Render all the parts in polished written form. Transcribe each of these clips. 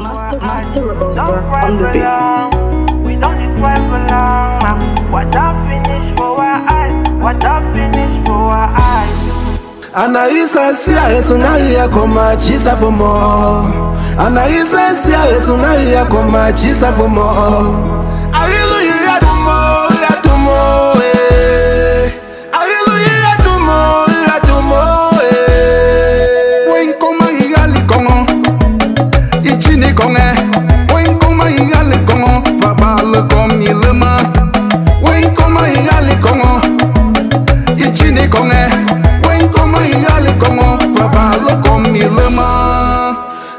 Master Robuster on the beat. We don't cry for long. What I finish for our eyes. What I finish for our eyes. Anaisa sia Yesu na ya koma chisa for more. Anaisa sia Yesu na ya koma chisa for more. Hallelujah to more, eh. Hallelujah to more, eh. Wen koma igali kongo, ichini konge. Wen koma igali kongo, fabale komi lema. Wen koma igali kongo, ichini konge. Wen koma igali kongo, fabale komi lema.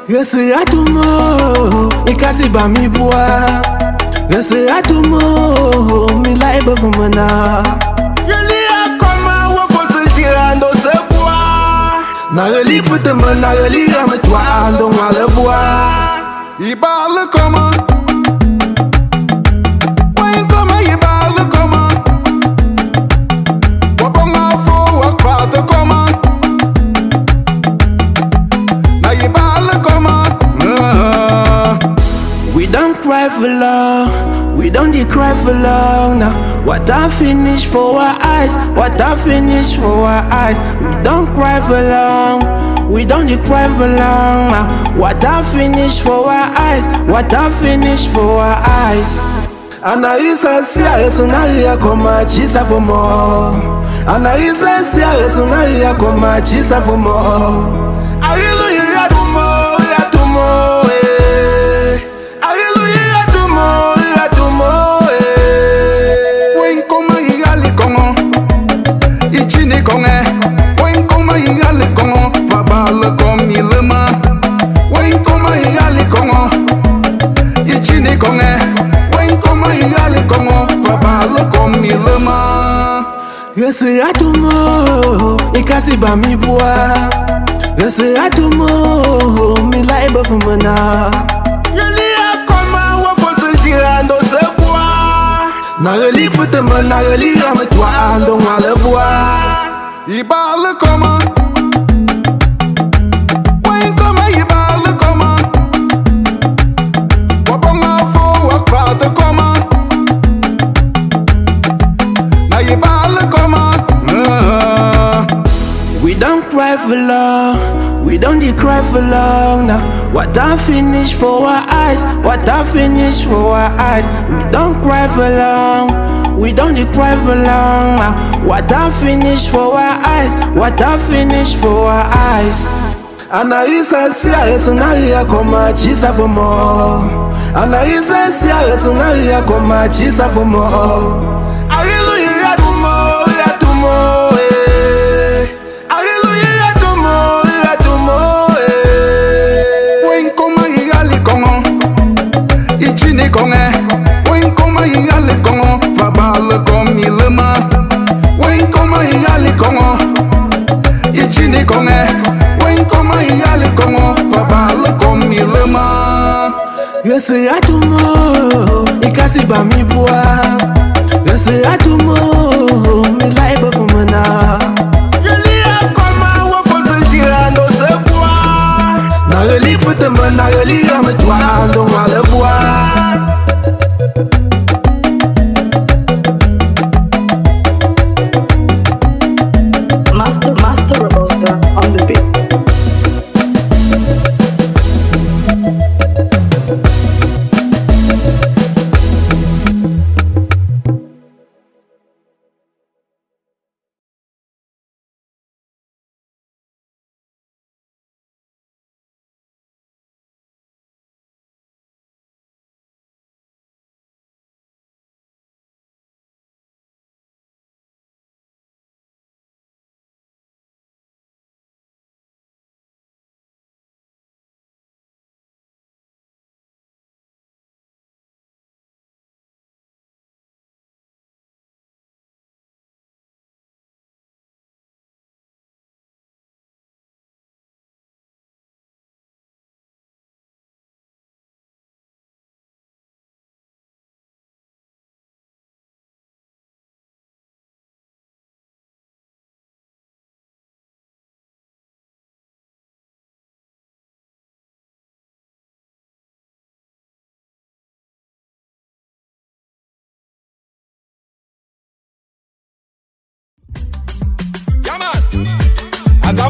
Yesu ya to more, ikasi ba mi bua. Yesu ya to more, mi laiba for mana. Yeli ya koma wo fosse girando se bois. Na yeli foute me na yeli ya me toi ando ngale bois. Ibale koma. Wen koma ibale koma. Wabonga fo wakrate koma. Na ibale koma. We don't cry for long, we don't cry for long now. What I finish for our eyes, what I finish for our eyes. We don't cry for long, we don't cry for long now. What I finish for our eyes, what I finish for our eyes. Anaisa sia Yesu na ya koma chisa for more. Anaisa sia Yesu na ya koma chisa for more. Hallelujah to more, eh. Hallelujah to more, eh. Wen koma igali kongo, ichini konge. Wen koma igali kongo, fabale komi lema. Wen koma igali kongo, ichini konge. Wen koma igali kongo, fabale komi lema. Yesu ya to more, ikasi ba mi bua. Yesu ya to more, mi laiba for mana. Yeli ya koma wo fosse girando se bois. Na yeli foute me na yeli ya me toi ando ngale bois. Ibale koma. Wen koma ibale koma. Wabonga fo wakrate koma. Na ibale koma. We don't cry for long, we don't cry for long now. What I finish for our eyes, what I finish for our eyes. We don't cry for long, we don't cry for long now. What I finish for our eyes, what I finish for our eyes. Anaisa sia Yesu na ya koma chisa for more. Anaisa sia Yesu na ya koma chisa for more. Hallelujah to more, eh. Hallelujah to more, eh. Wen koma igali kongo, ichini konge. Wen koma igali kongo, fabale komi lema. Wen koma igali kongo, ichini konge. Wen koma igali kongo, fabale komi lema. Yesu ya to more, ikasi ba mi bua. Yesu ya to more, mi laiba for mana. Yeli ya koma wo fosse girando se bois. Na yeli foute me na yeli ya me toi ando ngale bois. Master Robuster on the beat.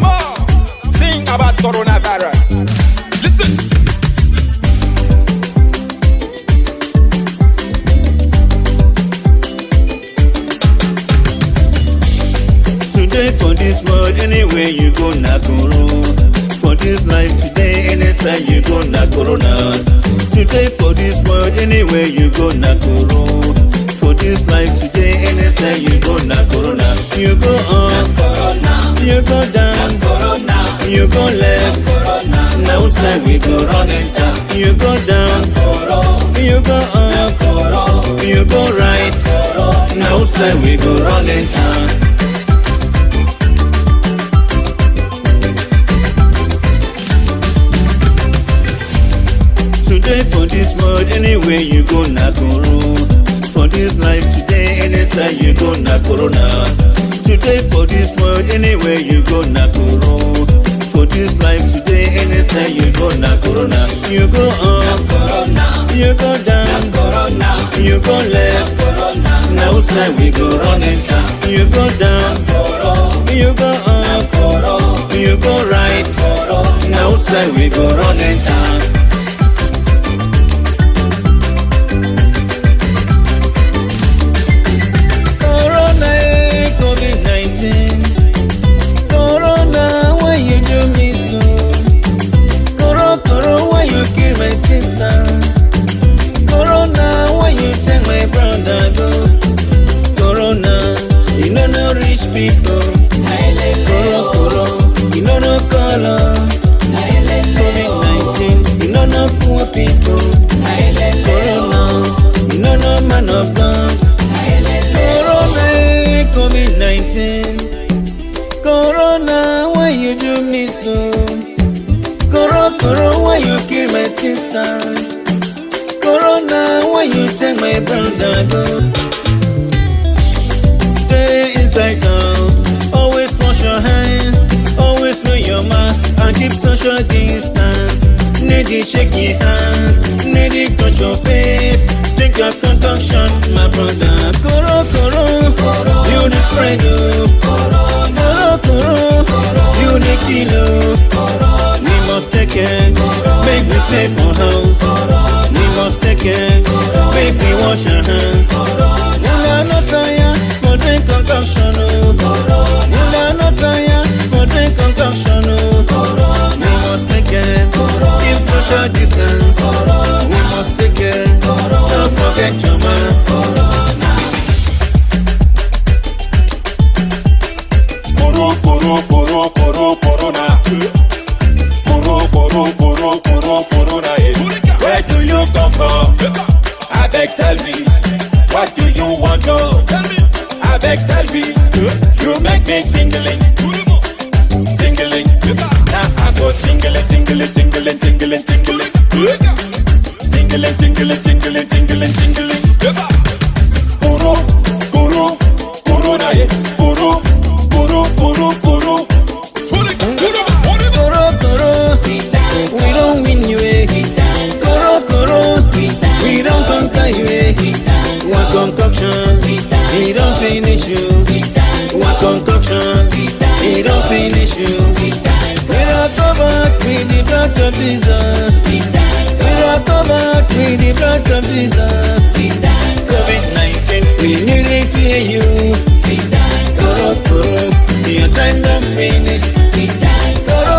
Come on, sing about coronavirus. Listen. Today for this world, anywhere you go, na corona. For this life today, anytime you go, na corona. Today for this world, anywhere you go, na corona. For this life today, anytime you go, na corona. You go up, you go down, you go left, now side we go run enter. You go down, you go up, you go right, now side we go run enter. Today for this world, anywhere you go, na corona. For this life today, anytime you go, na corona. Today for this world, anywhere you go, na corona. For this life today, anytime you go, na corona. You go up, you go down, you go left, now side we go run enter. You go down, you go up, you go right, now side we go run enter. People, you know no color. COVID-19, you know no poor people. Corona, you know no man of God. Corona, COVID-19. Corona, why you do me so? Corona, why you kill my sister? Corona, why you take my brother go? Stay inside house, always wash your hands, always wear your mask and keep social distance. Needy shake your hands, needy touch your face, drink your concoction, my brother. Koro, you the spread Koro, you the kilo. We must take care, make we stay for house. We must take care, make we wash our hands. We are not tired for drink concoction, you are not tired for drink concoction, we must take care, keep social distance, we must take care, don't forget your mask. Corona, where do you come from? I beg tell me, what do you want to? I beg tell me, you make me tingling. Now I go tingling. We don't win you, we don't conquer you, one concoction, we don't finish you, one concoction, we don't finish you. We are covered with the blood of Jesus. We are covered with the blood of Jesus. COVID-19, we nearly fear you. Koro, your time don't finish. Koro,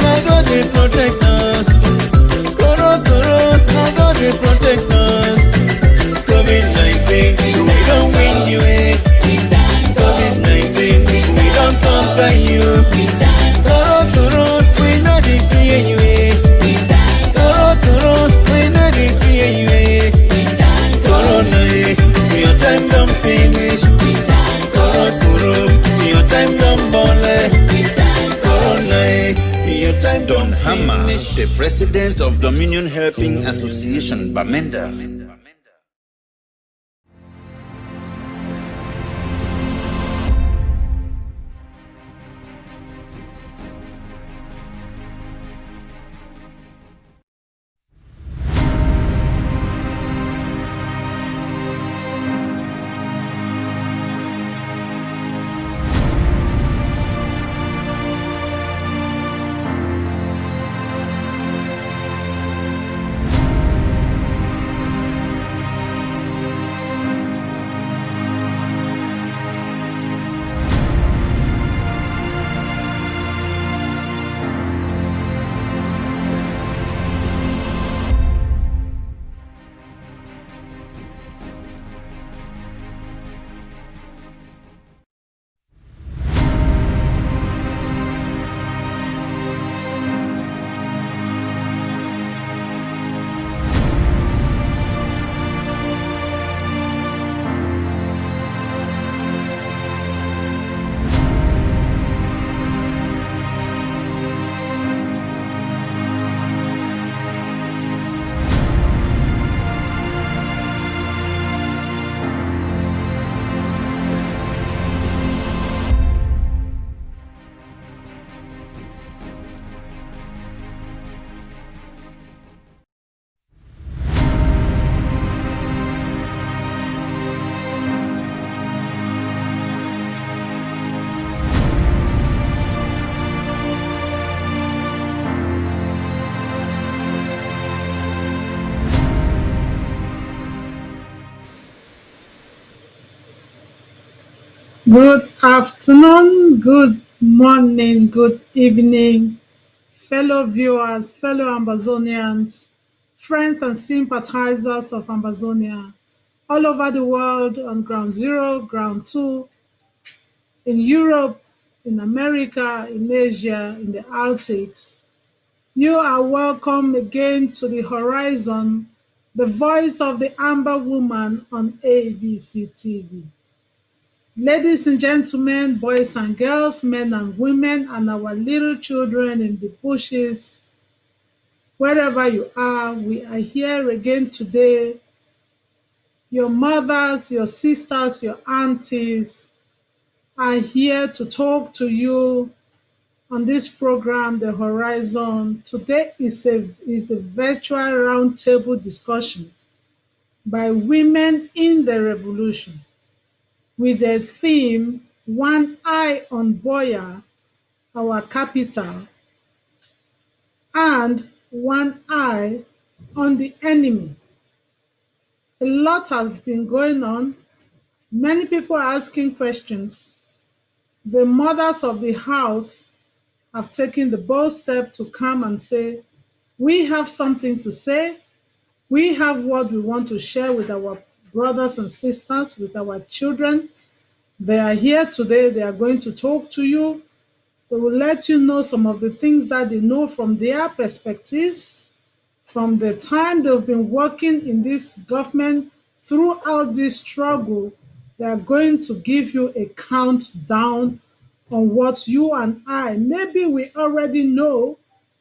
my God will protect us. Koro, my God will protect us. COVID-19, we don't win you. COVID-19, we don't conquer you. Koro, we know the fear you. Koro, we know the fear you. Corona, your time don't finish. Koro, your time don't bole. Corona, your time don't Don Hammer, finish. the president of Dominion Helping Association, Bamenda. Good afternoon, good morning, good evening, fellow viewers, fellow Ambazonians, friends and sympathizers of Ambazonia, all over the world on ground zero, ground two, in Europe, in America, in Asia, in the Arctics. You are welcome again to the Horizon, the voice of the Amber Woman on ABC TV. Ladies and gentlemen, boys and girls, men and women, and our little children in the bushes, wherever you are, we are here again today. Your mothers, your sisters, your aunties are here to talk to you on this program, The Horizon. Today is the virtual roundtable discussion by Women in the Revolution with the theme One Eye on Buea, our capital, and one eye on the enemy. A lot has been going on. Many people are asking questions. The mothers of the house have taken the bold step to come and say, we have something to say. We have what we want to share with our brothers and sisters, with our children. They are here today. They are going to talk to you. They will let you know some of the things that they know from their perspectives, from the time they've been working in this government throughout this struggle. They are going to give you a countdown on what you and I, maybe we already know,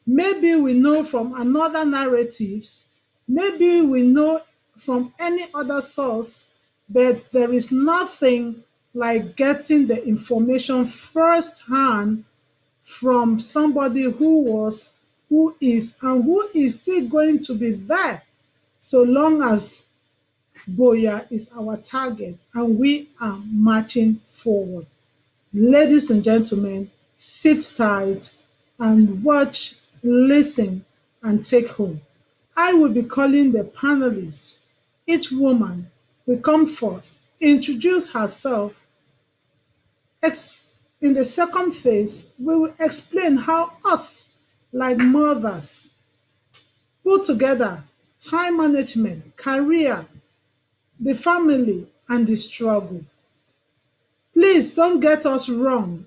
maybe we know from another narratives, maybe we know from any other source, but there is nothing like getting the information firsthand from somebody who was, who is, and who is still going to be there so long as Buea is our target and we are marching forward. Ladies and gentlemen, sit tight and watch, listen, and take home. I will be calling the panelists. Each woman will come forth, introduce herself. In the second phase, we will explain how us, like mothers, put together time management, career, the family, and the struggle. Please don't get us wrong.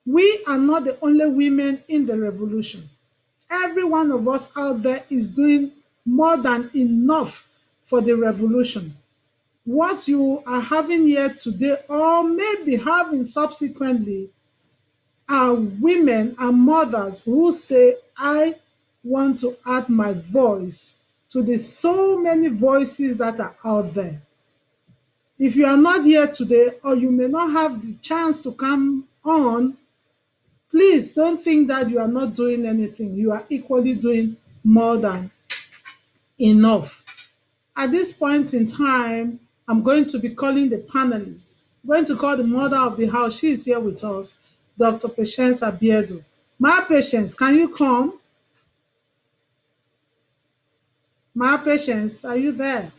We are not the only women in the revolution. Every one of us out there is doing more than enough for the revolution. What you are having here today, or maybe having subsequently, are women and mothers who say, I want to add my voice to the so many voices that are out there. If you are not here today, or you may not have the chance to come on, please don't think that you are not doing anything. You are equally doing more than enough. At this point in time, I'm going to be calling the panelists. I'm going to call the mother of the house. She is here with us, Dr. Patience Abiedu. My Patience, can you come? My Patience, are you there?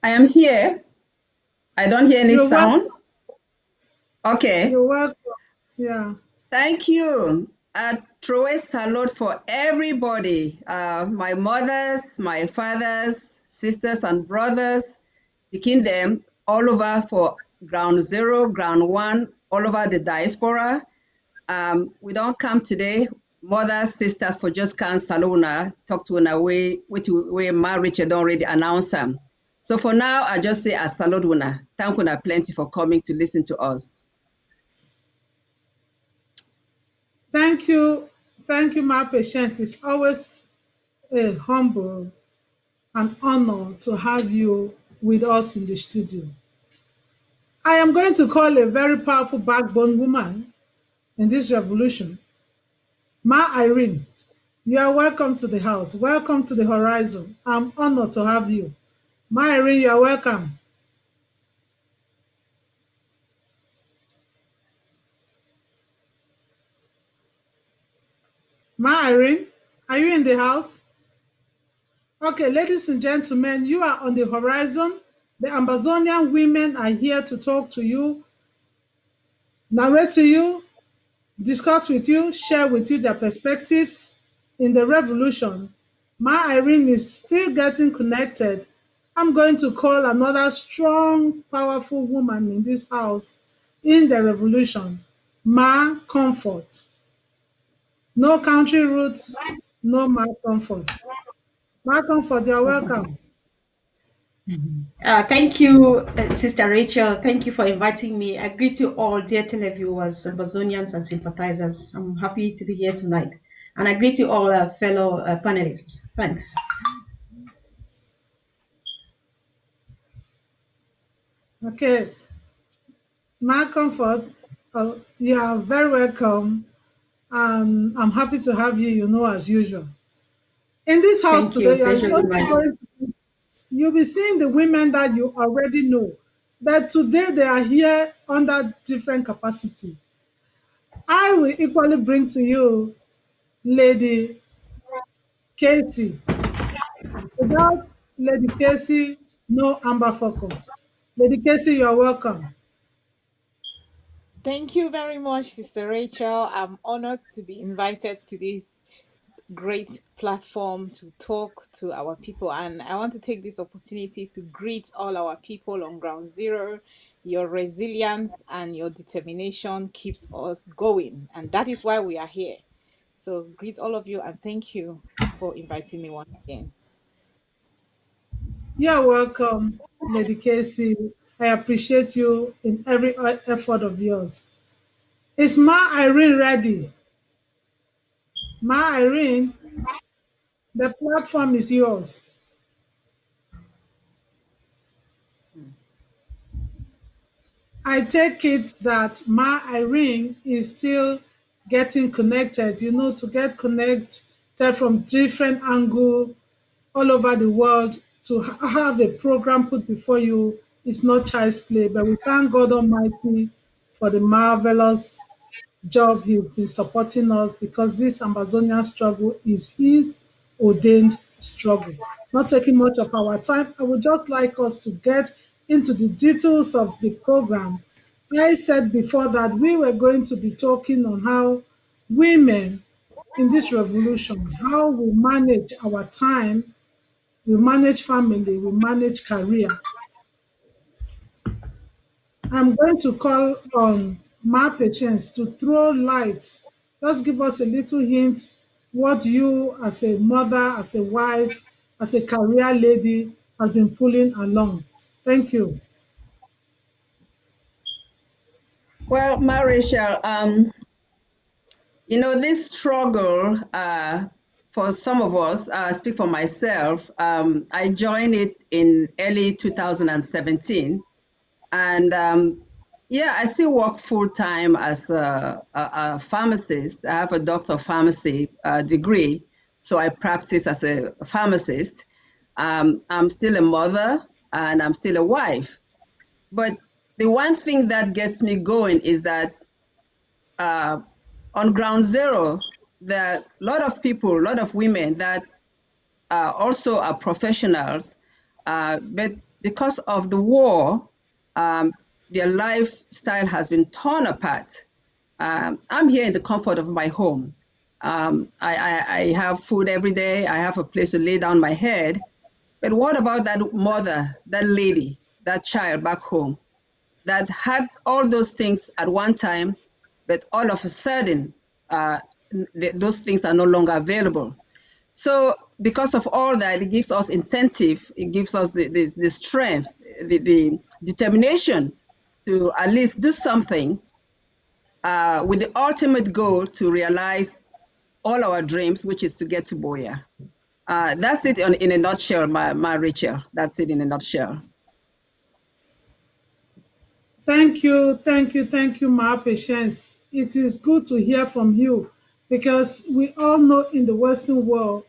I am here. I don't hear any sound. Okay. You're welcome. Yeah. Thank you. Throw a salute for everybody. My mothers, my fathers, sisters and brothers, picking them all over for ground zero, ground one, all over the diaspora. We don't come today, mothers, sisters, for just can saluna, talk to una way Ma Richard already announced them. So for now, I just say a salute una. Thank una plenty for coming to listen to us. Thank you, my Patience. It's always a humble and honor to have you with us in the studio. I am going to call a very powerful backbone woman in this revolution, Ma Irene. You are welcome to the house. Welcome to the Horizon. I'm honored to have you. Ma Irene, you are welcome. Ma Irene, are you in the house? Okay, ladies and gentlemen, you are on the Horizon. The Ambazonian women are here to talk to you. narrate to you, discuss with you, share with you their perspectives in the revolution. Ma Irene is still getting connected. I'm going to call another strong, powerful woman in this house in the revolution, Ma Comfort. No country roots, no Ma Comfort. Ma Comfort, you're welcome. Thank you, Sister Rachel. Thank you for inviting me. I greet you all, dear televiewers, Ambazonians, and sympathizers. I'm happy to be here tonight. And I greet you all, fellow panelists. Thanks. Okay. Ma Comfort, you are very welcome. And I'm happy to have you, as usual. In this house Thank you. today, you'll be seeing the women that you already know. But today they are here under different capacity. I will equally bring to you Lady Casey. Without Lady Casey, no Amber Focus. Lady Casey, you're welcome. Thank you very much, Sister Rachel. I'm honored to be invited to this great platform to talk to our people. And I want to take this opportunity to greet all our people on Ground Zero. Your resilience and your determination keeps us going. And that is why we are here. So greet all of you and thank you for inviting me once again. You're welcome, Lady Casey. I appreciate you in every effort of yours. Is Ma Irene ready? Ma Irene, the platform is yours. I take it that Ma Irene is still getting connected, to get connected from different angles all over the world to have a program put before you is not child's play. But we thank God Almighty for the marvelous job He's been supporting us, because this Ambazonian struggle is His ordained struggle. Not taking much of our time, I would just like us to get into the details of the program. I said before that we were going to be talking on how women in this revolution, how we manage our time, we manage family, we manage career. I'm going to call on Ma Patience to throw light. Just give us a little hint what you, as a mother, as a wife, as a career lady, has been pulling along. Thank you. Well, Ma Rachel, this struggle, for some of us, speak for myself, I joined it in early 2017. And I still work full-time as a pharmacist. I have a doctor of pharmacy degree, so I practice as a pharmacist. I'm still a mother and I'm still a wife. But the one thing that gets me going is that on Ground Zero, there are a lot of people, a lot of women that also are professionals, but because of the war, their lifestyle has been torn apart. I'm here in the comfort of my home. I have food every day. I have a place to lay down my head. But what about that mother, that lady, that child back home that had all those things at one time, but all of a sudden, those things are no longer available. So because of all that, it gives us incentive, it gives us the strength, the determination to at least do something with the ultimate goal to realize all our dreams, which is to get to Buea. That's it in a nutshell, Ma Rachel. That's it in a nutshell. Thank you, Ma Patience. It is good to hear from you, because we all know in the Western world,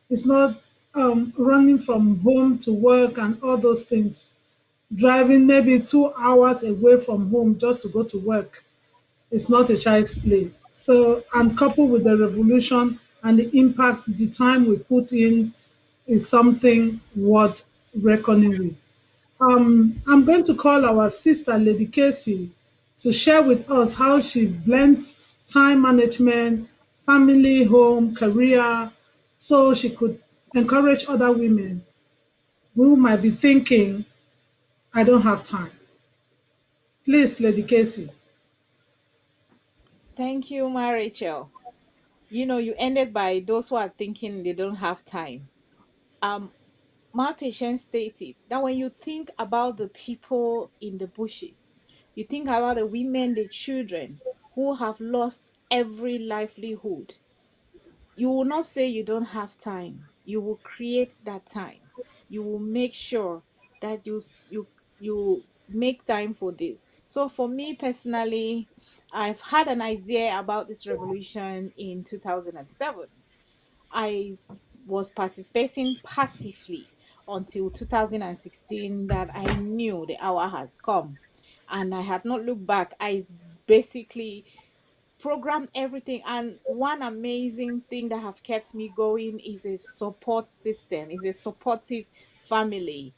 it's not running from home to work and all those things. Driving maybe 2 hours away from home just to go to work is not a child's play. So, and coupled with the revolution and the impact, the time we put in is something worth reckoning with. I'm going to call our sister, Lady Casey. to share with us how she blends time management, family, home, career, so she could encourage other women who might be thinking, I don't have time. Please, Lady Casey. Thank you, Ma Rachel. You know, you ended by those who are thinking they don't have time. My patient stated that when you think about the people in the bushes, you think about the women, the children who have lost every livelihood, you will not say you don't have time. You will create that time. You will make sure that you make time for this. So for me personally, I've had an idea about this revolution in 2007. I was participating passively until 2016 that I knew the hour has come, and I had not looked back. I basically programmed everything, and one amazing thing that have kept me going is a support system, is a supportive family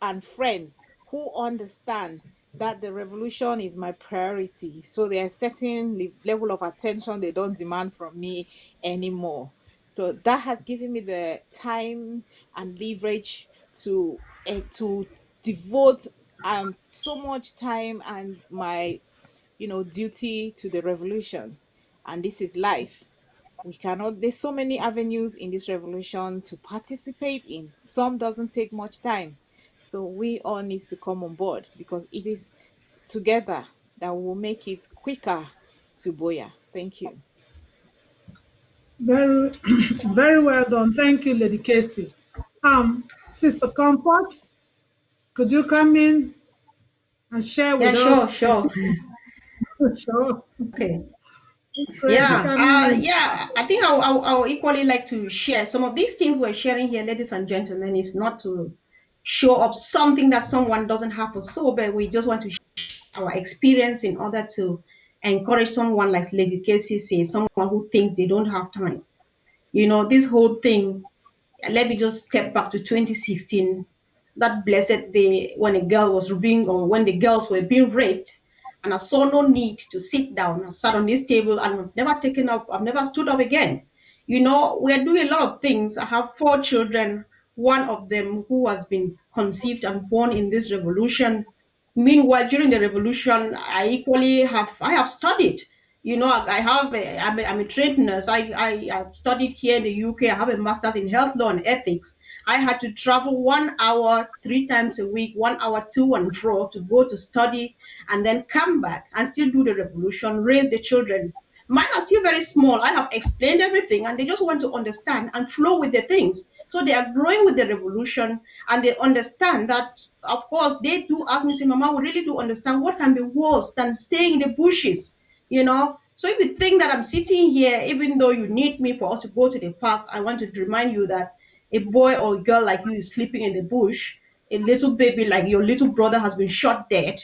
and friends who understand that the revolution is my priority, so there are certain level of attention they don't demand from me anymore. So that has given me the time and leverage to devote so much time and my duty to the revolution. And this is life. We cannot, there's so many avenues in this revolution to participate in. Some doesn't take much time. So we all need to come on board because it is together that will make it quicker to Boya. Thank you. Very, very well done. Thank you, Lady Casey. Sister Comfort, could you come in and share with Yeah, us? sure. Sure. Okay. Great. Yeah. I think I'll equally like to share some of these things we're sharing here, ladies and gentlemen. Is not to show up something that someone doesn't have or so, but we just want to share our experience in order to encourage someone like Lady Casey says, someone who thinks they don't have time. This whole thing. Let me just step back to 2016, that blessed day when a girl was being, or when the girls were being raped, and I saw no need to sit down. I sat on this table and I've never taken up, I've never stood up again. We're doing a lot of things. I have 4 children, one of them who has been conceived and born in this revolution. Meanwhile, during the revolution, I have studied. I'm a trained nurse. I've studied here in the UK. I have a master's in health law and ethics. I had to travel 1 hour 3 times a week, 1 hour to and fro to go to study and then come back and still do the revolution, raise the children. Mine are still very small. I have explained everything and they just want to understand and flow with the things. So they are growing with the revolution and they understand that, of course, they do ask me, say, Mama, we really do understand what can be worse than staying in the bushes, So if you think that I'm sitting here, even though you need me for us to go to the park, I want to remind you that a boy or a girl like you is sleeping in the bush, a little baby like your little brother has been shot dead,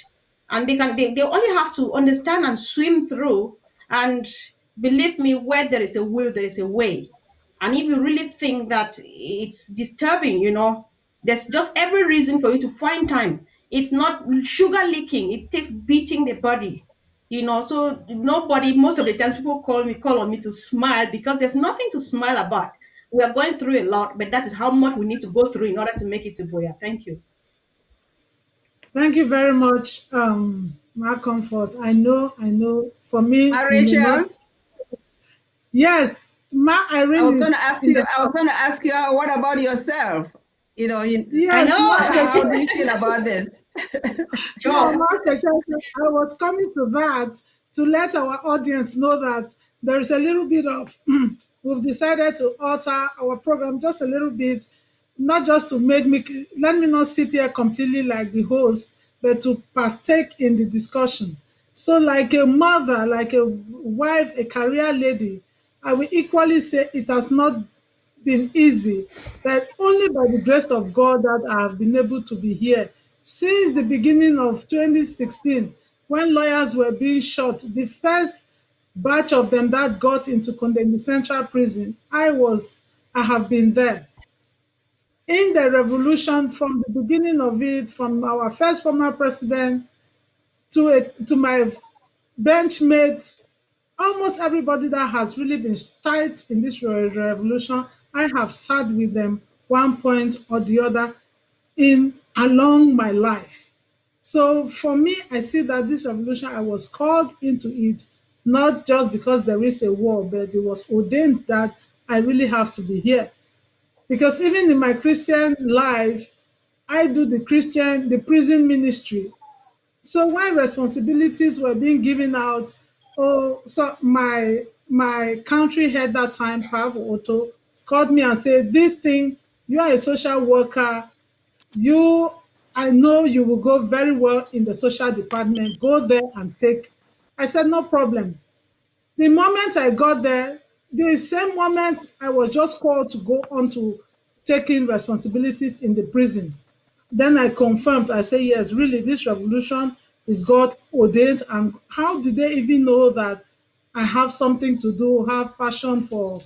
and they only have to understand and swim through. And believe me, where there is a will, there is a way. And if you really think that it's disturbing, there's just every reason for you to find time. It's not sugar leaking. It takes beating the body. So nobody, most of the times people call on me to smile because there's nothing to smile about. We are going through a lot, but that is how much we need to go through in order to make it to Boya. Thank you. Thank you very much, my comfort. I know. For me, Rachel. Yes, Ma Irene. I was going to ask you. What about yourself? I know. How do you feel about this? No, Marcus, I was coming to that to let our audience know that there is a little bit of we've decided to alter our program just a little bit, not just to let me not sit here completely like the host, but to partake in the discussion. So like a mother, like a wife, a career lady, I will equally say it has not been easy, but only by the grace of God that I have been able to be here. Since the beginning of 2016, when lawyers were being shot, the first batch of them that got into Condemned Central Prison, I have been there. In the revolution, from the beginning of it, from our first former president to my benchmates, almost everybody that has really been tight in this revolution, I have sat with them one point or the other in along my life. So for me, I see that this revolution, I was called into it, not just because there is a war, but it was ordained that I really have to be here. Because even in my Christian life, I do the prison ministry. So when responsibilities were being given out, oh, so my country head that time, Pav Otto, called me and said, "This thing, you are a social worker. You, I know you will go very well in the social department. Go there and take." I said, "No problem." The moment I got there, the same moment I was just called to go on to taking responsibilities in the prison. Then I confirmed, I say, yes, really, this revolution is God ordained. And how did they even know that I have something to do, have passion for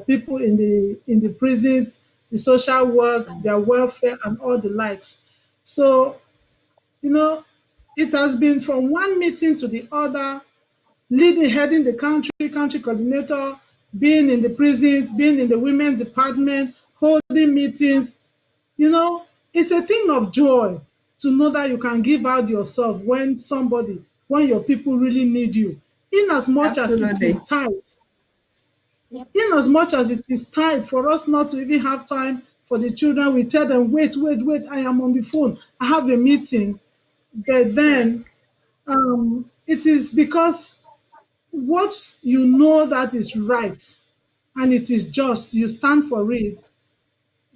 people in the prisons, the social work, their welfare, and all the likes. So, it has been from one meeting to the other, heading the country coordinator, being in the prisons, being in the women's department, holding meetings. It's a thing of joy to know that you can give out yourself when your people really need you. In as much as it is tight, in as much as it is tight for us not to even have time for the children, we tell them, wait, I am on the phone, I have a meeting. But then it is because what you know that is right and it is just, you stand for it.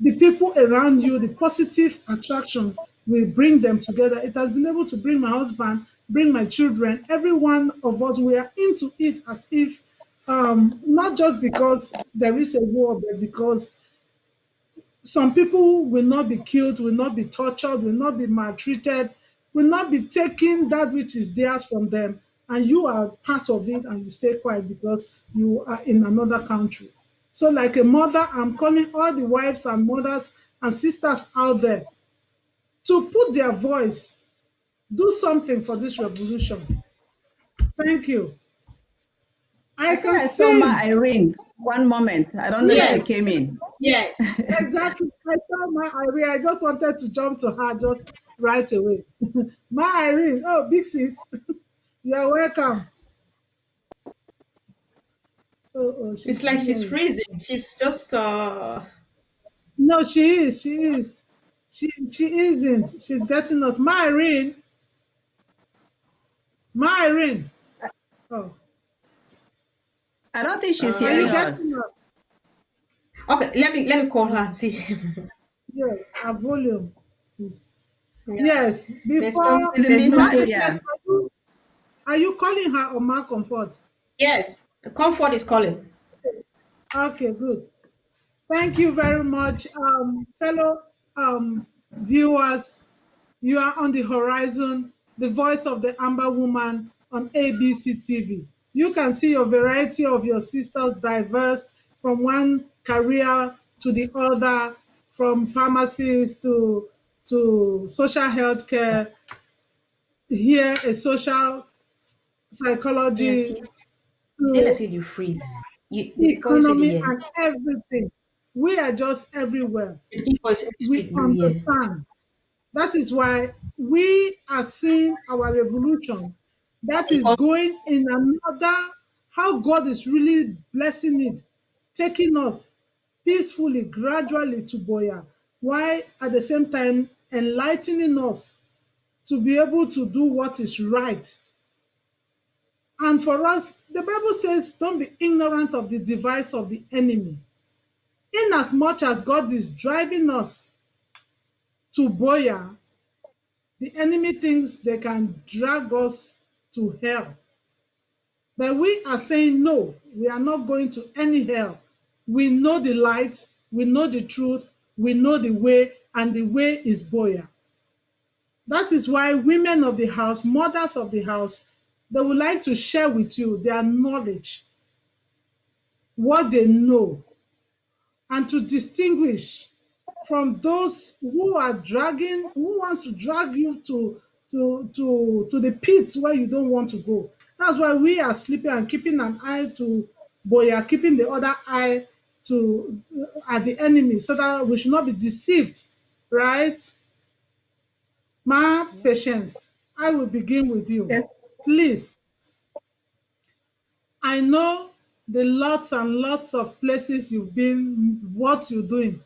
The people around you, the positive attraction will bring them together. It has been able to bring my husband, bring my children, every one of us, we are into it as if, not just because there is a war, but because some people will not be killed, will not be tortured, will not be maltreated, will not be taking that which is theirs from them. And you are part of it and you stay quiet because you are in another country. So, like a mother, I'm calling all the wives and mothers and sisters out there to put their voice, do something for this revolution. Thank you. I think I saw Ma Irene. One moment. I don't know if she came in. Yeah, exactly. I saw Ma Irene. I just wanted to jump to her just right away. Ma Irene, oh, big sis, you're welcome. It's like she's freezing. She's just No, she is. She isn't. She's getting us. Ma Irene. Oh. I don't think she's hearing us. Okay, let me call her and see. Yeah, her volume is. Yes, before in the meantime, yeah. Are you calling her or Ma Comfort? Yes, Comfort is calling. Okay, good. Thank you very much, fellow viewers. You are on the horizon, the voice of the Amber Woman on ABC TV. You can see your variety of your sisters diverse from one career to the other, from pharmacists to social health care, here a social psychology, to you freeze. Economy and everything. We are just everywhere. We understand. That is why we are seeing our revolution that is going in another, how God is really blessing it, taking us peacefully, gradually to Boya, while at the same time enlightening us to be able to do what is right. And for us, the Bible says, don't be ignorant of the device of the enemy. In as much as God is driving us to Boya, the enemy thinks they can drag us to hell. But we are saying, no, we are not going to any hell. We know the light, we know the truth, we know the way, and the way is Boya. That is why women of the house, mothers of the house, they would like to share with you their knowledge, what they know, and to distinguish from those who are who wants to drag you to the pit where you don't want to go. That's why we are sleeping and keeping an eye to Boya, keeping the other eye to at the enemy, so that we should not be deceived, right? My Patience, I will begin with you. Yes. Please, I know the lots and lots of places you've been, what you're doing.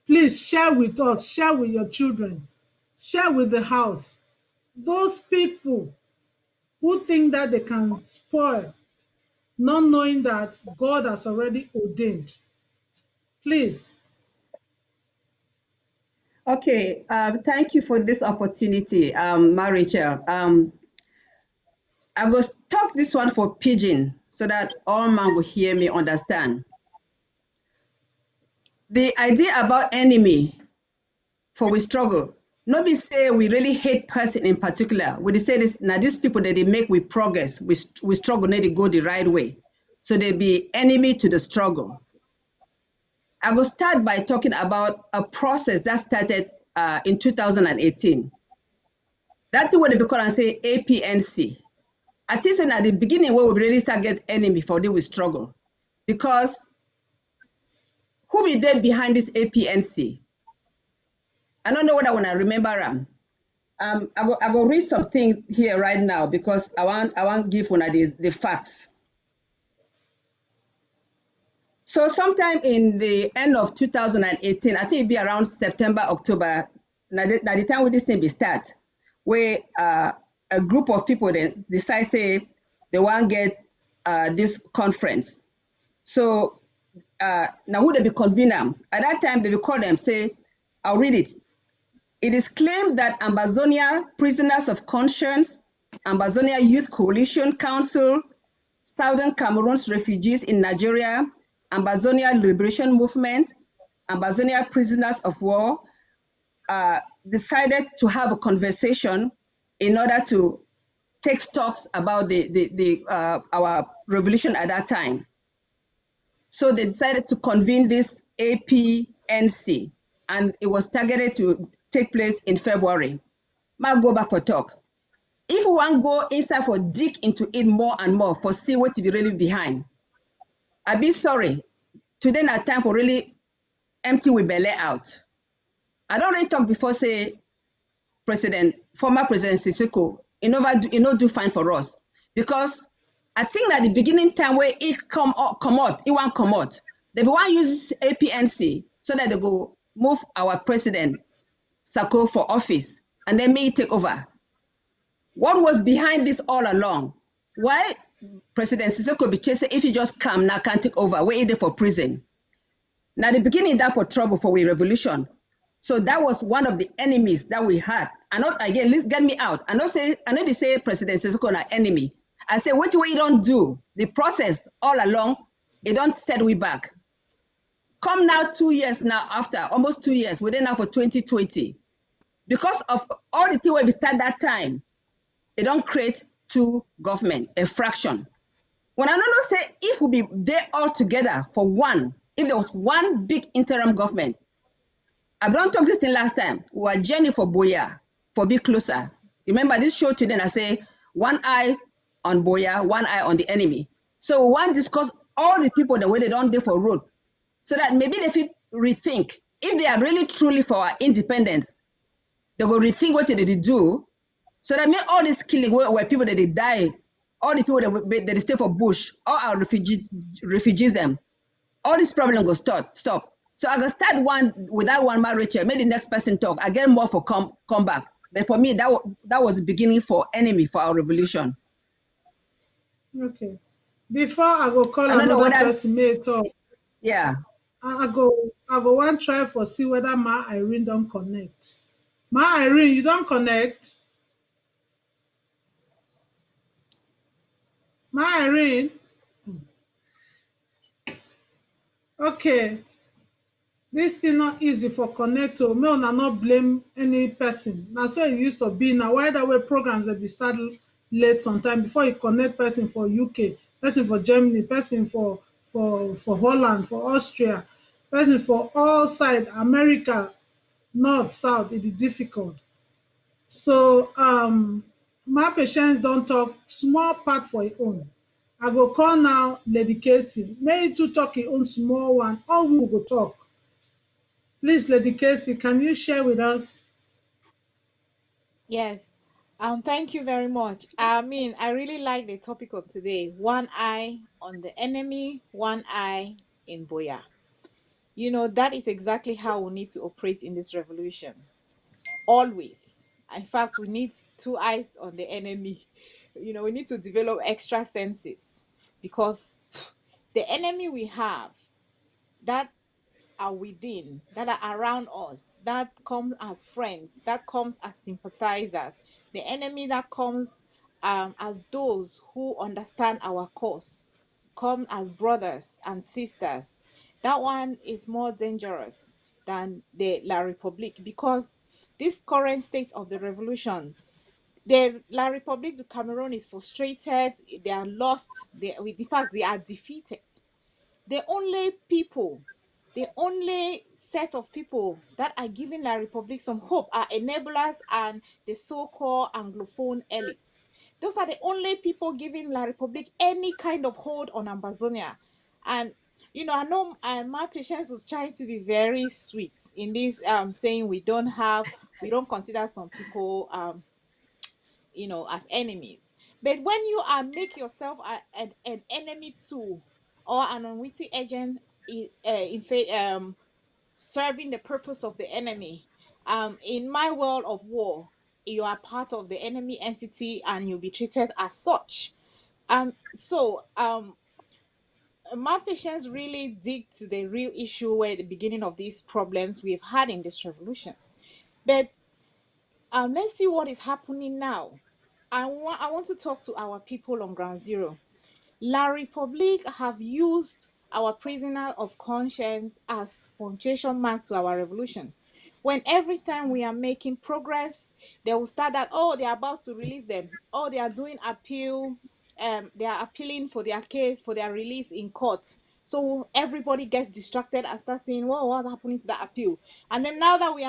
Please share with us, share with your children, share with the house. Those people who think that they can spoil, not knowing that God has already ordained. Please. Okay, thank you for this opportunity, Rachel. I will talk this one for Pidgin so that all man will hear me understand. The idea about enemy for we struggle, not be say we really hate person in particular. We say this now these people that they make we progress, we struggle, need to go the right way. So they be enemy to the struggle. I will start by talking about a process that started in 2018. That's what they call and say APNC. I think at the beginning where we really start get enemy for this we struggle. Because who be there behind this APNC? I don't know what I want to remember. I will read something here right now because I want give one of the facts. So sometime in the end of 2018, I think it'd be around September, October, now the time when this thing be start, where a group of people then decide say they want to get this conference. So now would they be convene them? At that time they will call them, say, I'll read it. It is claimed that Ambazonia Prisoners of Conscience, Ambazonia Youth Coalition Council, Southern Cameroon's refugees in Nigeria, Ambazonia Liberation Movement, Ambazonia Prisoners of War decided to have a conversation in order to take stocks about our revolution at that time. So they decided to convene this APNC, and it was targeted to take place in February. I'll go back for talk. If we want to go inside for dig into it more and more for see what to be really behind, I be sorry. Today not time for really empty we belly out. I don't really talk before say former President Siseko, you know do fine for us. Because I think that the beginning time where it come out, it won't come out. They want to use APNC so that they go move our president Sako for office and then may take over. What was behind this all along? Why President Siseko be chasing if he just come now can't take over? We're there for prison. Now the beginning that for trouble for we revolution. So that was one of the enemies that we had. And not again, let's get me out. I know they say President Siseko an enemy. I say what we don't do, the process all along, it don't set we back. Come now 2 years now after, almost 2 years, we're there now for 2020. Because of all the things we start that time, they don't create two government, a fraction. When I don't say if we be there all together for one, if there was one big interim government, I don't talk this thing last time. We were journey for Boya, for be closer. Remember this show today, I say one eye on Boya, one eye on the enemy. So we want to discuss all the people the way they don't do for road, so that maybe they feel rethink. If they are really truly for our independence, they will rethink what they do, so that make all this killing where people that they die, all the people that they stay for bush, all our refugees them, all this problem will stop. So I go start one without one marriage, make the next person talk. I get more for come back. But for me, that was the beginning for enemy for our revolution. Okay. Before I go call another person may talk. Yeah. I go one try for see whether Ma Irene don't connect. Ma Irene, you don't connect. Ma Irene. Okay. This thing not easy for connect to. Me una not blame any person. That's why it used to be. Now why that way programs that they start late sometime before you connect person for UK, person for Germany, person for Holland, for Austria, person for all side, America, North, South, it is difficult. So my patients don't talk small part for your own. I go call now Lady Casey. May to talk your own small one. All we go talk. Please, Lady Casey, can you share with us? Yes. Thank you very much. I mean, I really like the topic of today. One eye on the enemy, one eye in Boya. You know, that is exactly how we need to operate in this revolution. Always. In fact, we need two eyes on the enemy. You know, we need to develop extra senses because the enemy we have that are within, that are around us, that come as friends, that comes as sympathizers, the enemy that comes as those who understand our cause, come as brothers and sisters. That one is more dangerous than the La Republique because this current state of the revolution, the La République du Cameroon is frustrated, they are lost, in fact, they are defeated. The only people, the only set of people that are giving La Republic some hope are enablers and the so-called Anglophone elites. Those are the only people giving La Republic any kind of hold on Ambazonia. And you know, I know my patients was trying to be very sweet in this, saying we don't consider some people as enemies. But when you are make yourself an enemy too, or an unwitting agent serving the purpose of the enemy, in my world of war, you are part of the enemy entity and you'll be treated as such. My patients really dig to the real issue where the beginning of these problems we've had in this revolution. But let's see what is happening now. I want to talk to our people on ground zero. La République have used our prisoner of conscience as punctuation mark to our revolution. When every time we are making progress, they will start that, oh, they are about to release them. Oh, they are doing appeal. They are appealing for their case, for their release in court. So everybody gets distracted and starts saying, "Whoa, what's happening to that appeal?" And then now that we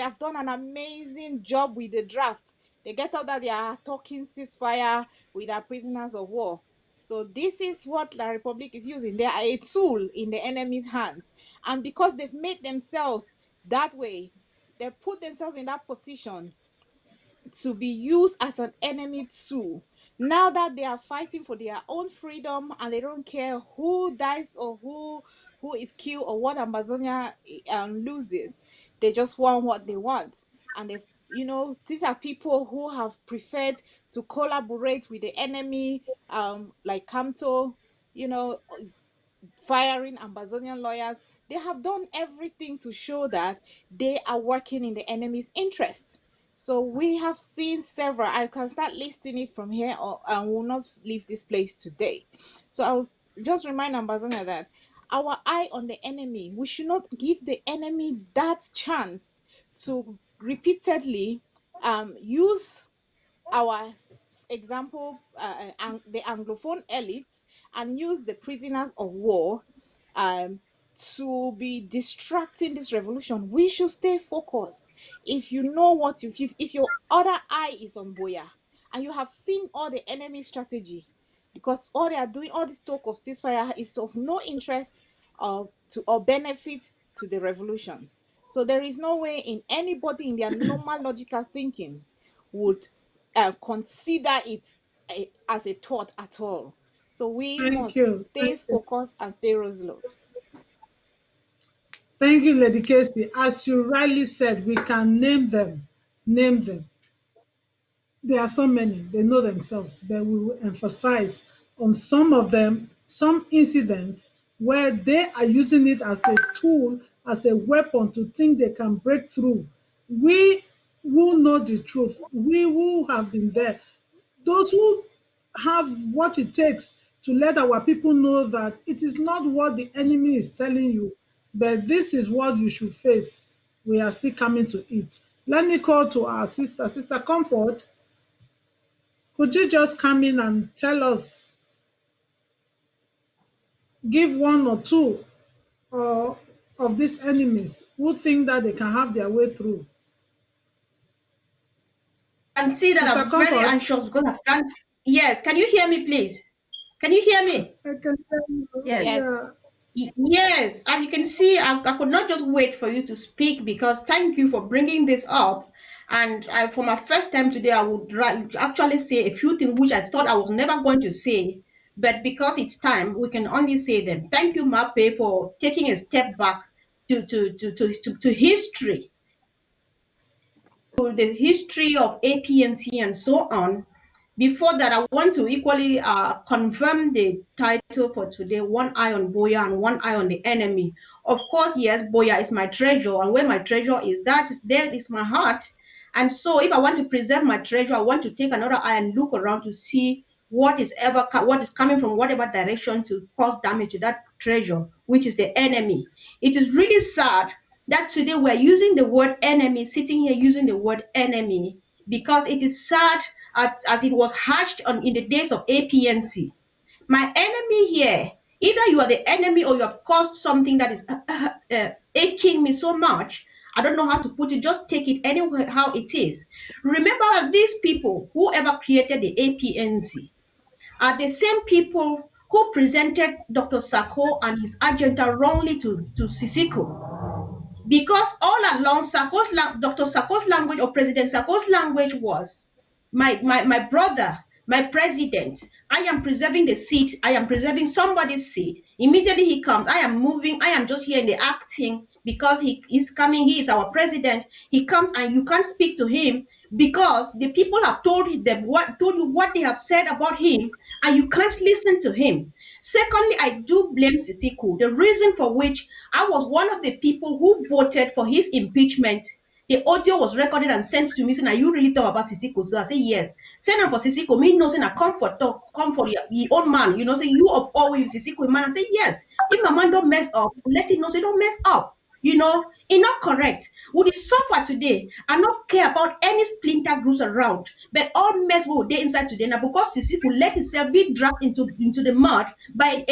have done an amazing job with the draft, they get out that they are talking ceasefire with our prisoners of war. So this is what La Republic is using. They are a tool in the enemy's hands. And because they've made themselves that way, they put themselves in that position to be used as an enemy too. Now that they are fighting for their own freedom and they don't care who dies or who is killed or what Amazonia loses, they just want what they want. And if these are people who have preferred to collaborate with the enemy, like Camto, you know, firing Amazonian lawyers. They have done everything to show that they are working in the enemy's interest. So we have seen several. I can start listing it from here, or I will not leave this place today. So I'll just remind Ambazonia that our eye on the enemy, we should not give the enemy that chance to repeatedly use our example, the Anglophone elites, and use the prisoners of war um, to be distracting this revolution. We should stay focused. If you know what if your other eye is on Boya and you have seen all the enemy strategy, because all they are doing, all this talk of ceasefire is of no interest or benefit to the revolution. So there is no way in anybody in their normal logical thinking would consider it as a thought at all. So we Thank must you. stay focused and stay resolute. Thank you, Lady Casey. As you rightly said, we can name them. Name them. There are so many, they know themselves, but we will emphasize on some of them, some incidents where they are using it as a tool, as a weapon to think they can break through. We will know the truth. We will have been there. Those who have what it takes to let our people know that it is not what the enemy is telling you, but this is what you should face. We are still coming to it. Let me call to our sister, Sister Comfort. Could you just come in and tell us, give one or two uh, of these enemies who think that they can have their way through? can see that Sister I'm very Comfort, anxious because I can't. Yes, can you hear me, please? Can you hear me? I can tell you. Yes. Yes. Yes, as you can see, I could not just wait for you to speak because thank you for bringing this up. And for my first time today, I would actually say a few things which I thought I was never going to say. But because it's time, we can only say them. Thank you, Mape, for taking a step back to history, to the history of APNC and so on. Before that, I want to equally confirm the title for today, One Eye on Boya and One Eye on the Enemy. Of course, yes, Boya is my treasure, and where my treasure is, there is my heart. And so if I want to preserve my treasure, I want to take another eye and look around to see what is coming from whatever direction to cause damage to that treasure, which is the enemy. It is really sad that today we're using the word enemy, sitting here using the word enemy, because it is sad as it was hatched in the days of APNC. My enemy here, either you are the enemy or you have caused something that is aching me so much. I don't know how to put it, just take it anywhere how it is. Remember, these people, whoever created the APNC, are the same people who presented Dr. Sako and his agenda wrongly to Sisiko. Because all along, Dr. Sako's language or President Sako's language was, my brother, my president, I am preserving the seat, I am preserving somebody's seat. Immediately he comes, I am moving, I am just here in the acting because he is coming, he is our president. He comes and you can't speak to him because the people have told you what they have said about him and you can't listen to him. Secondly, I do blame Sisiko, the reason for which I was one of the people who voted for his impeachment. The audio was recorded and sent to me saying, are you really talking about Sisiko? So I say, yes. Send him for Sisiko. Me no saying I come for your own man. You know, say you of all with Sisiko man. I say, yes. If my man don't mess up, let him know say don't mess up. You know, it's not correct. Would it suffer today and not care about any splinter groups around, but all mess will they inside today now because Sisiko let itself be dragged into the mud by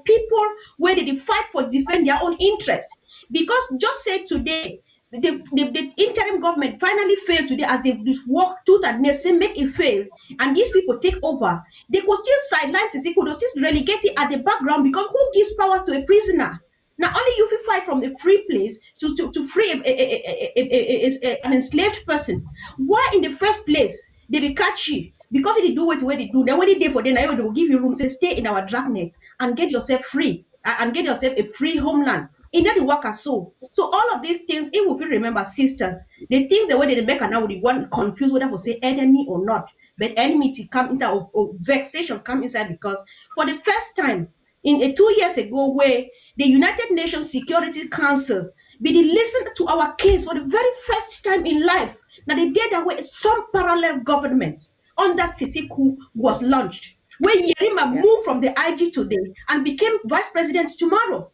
people where they fight for defend their own interest. Because just say today, the interim government finally failed today as they work tooth and nail, say make it fail, and these people take over. They could still sideline Sisiko, they still relegate it at the background because who gives powers to a prisoner? Now only you will fight from a free place to free an enslaved person. Why in the first place they will catch you? Because they do what they do. Then when they for them, they will give you room, say stay in our dragnet and get yourself free and get yourself a free homeland. In that the worker so all of these things, if we remember, sisters, the things the way they make now would want confused whether we say enemy or not, but enmity come into or vexation come inside because for the first time in 2 years ago where the United Nations Security Council be listened to our case for the very first time in life. Now the day that where some parallel government under Sisiko was launched, where Yerima moved from the IG today and became vice president tomorrow.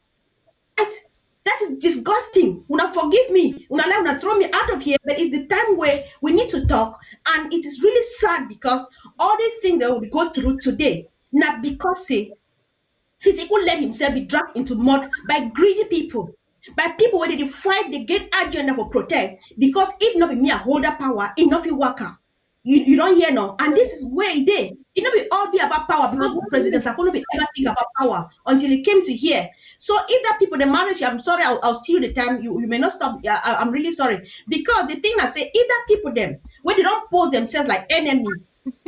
Right? That is disgusting. Una forgive me. Una throw me out of here. But it's the time where we need to talk. And it is really sad because all the things that we go through today, not because Sisiko let himself be dragged into mud by greedy people, by people where they fight the great agenda for protect. Because if not be me a holder power, enough you worker. You don't hear no. And this is where it is. It not be all be about power because President Sako not be ever think about power until he came to here. So if that people the marriage, I'm sorry, I'll steal the time. You may not stop. I'm really sorry because the thing I say, if that people them when they don't pose themselves like enemy,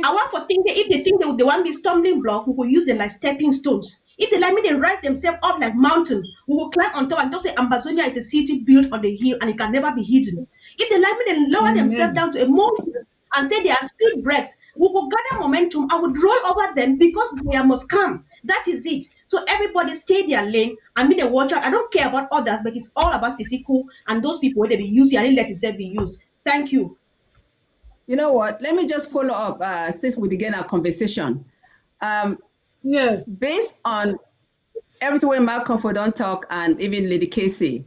I want for think that if they think they want be stumbling block, we will use them like stepping stones. If they like me, they rise themselves up like mountain. We will climb on top and just say Ambazonia is a city built on the hill and it can never be hidden. If they like me, they lower themselves down to a mountain and say they are speed breaks. We will gather momentum. I would roll over them because they must come. That is it. So everybody stay their lane. I mean, they watch out. I don't care about others, but it's all about Sisiko and those people where they be used and let itself be used. Thank you. You know what? Let me just follow up since we began our conversation. Yes. Based on everything when Malcolm for don't talk and even Lady Casey,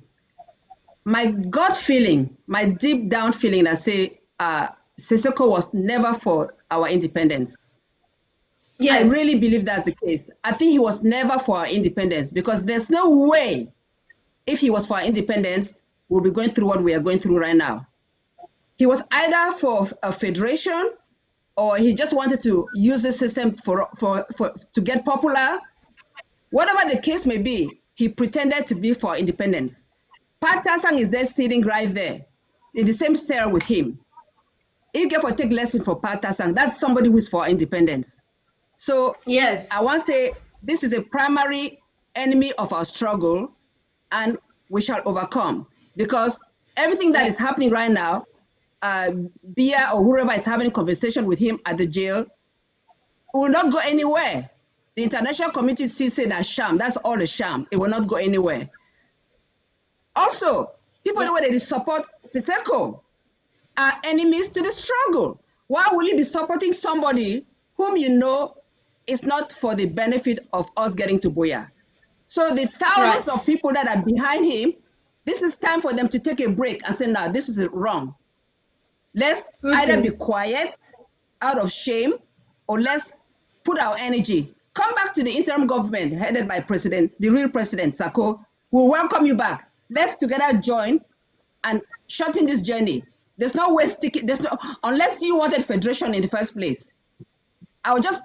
my gut feeling, my deep down feeling, I say Sisiko was never for our independence. Yes. I really believe that's the case. I think he was never for our independence because there's no way if he was for our independence, we'll be going through what we are going through right now. He was either for a federation, or he just wanted to use the system to get popular. Whatever the case may be, he pretended to be for independence. Pat Tasang is there sitting right there in the same cell with him. If you can take lesson for Pat Tasang, that's somebody who's for independence. So yes, I want to say this is a primary enemy of our struggle, and we shall overcome, because everything that is happening right now, Bia or whoever is having a conversation with him at the jail, will not go anywhere. The international community sees it as sham. That's all a sham. It will not go anywhere. Also, people the way they support Siseko are enemies to the struggle. Why will you be supporting somebody whom you know is not for the benefit of us getting to Buea? So the thousands of people that are behind him, this is time for them to take a break and say, no, this is wrong. Let's either be quiet out of shame, or let's put our energy. Come back to the interim government headed by the real President Sako. We'll welcome you back. Let's together join and shorten this journey. There's no way sticking. Unless you wanted federation in the first place. I'll just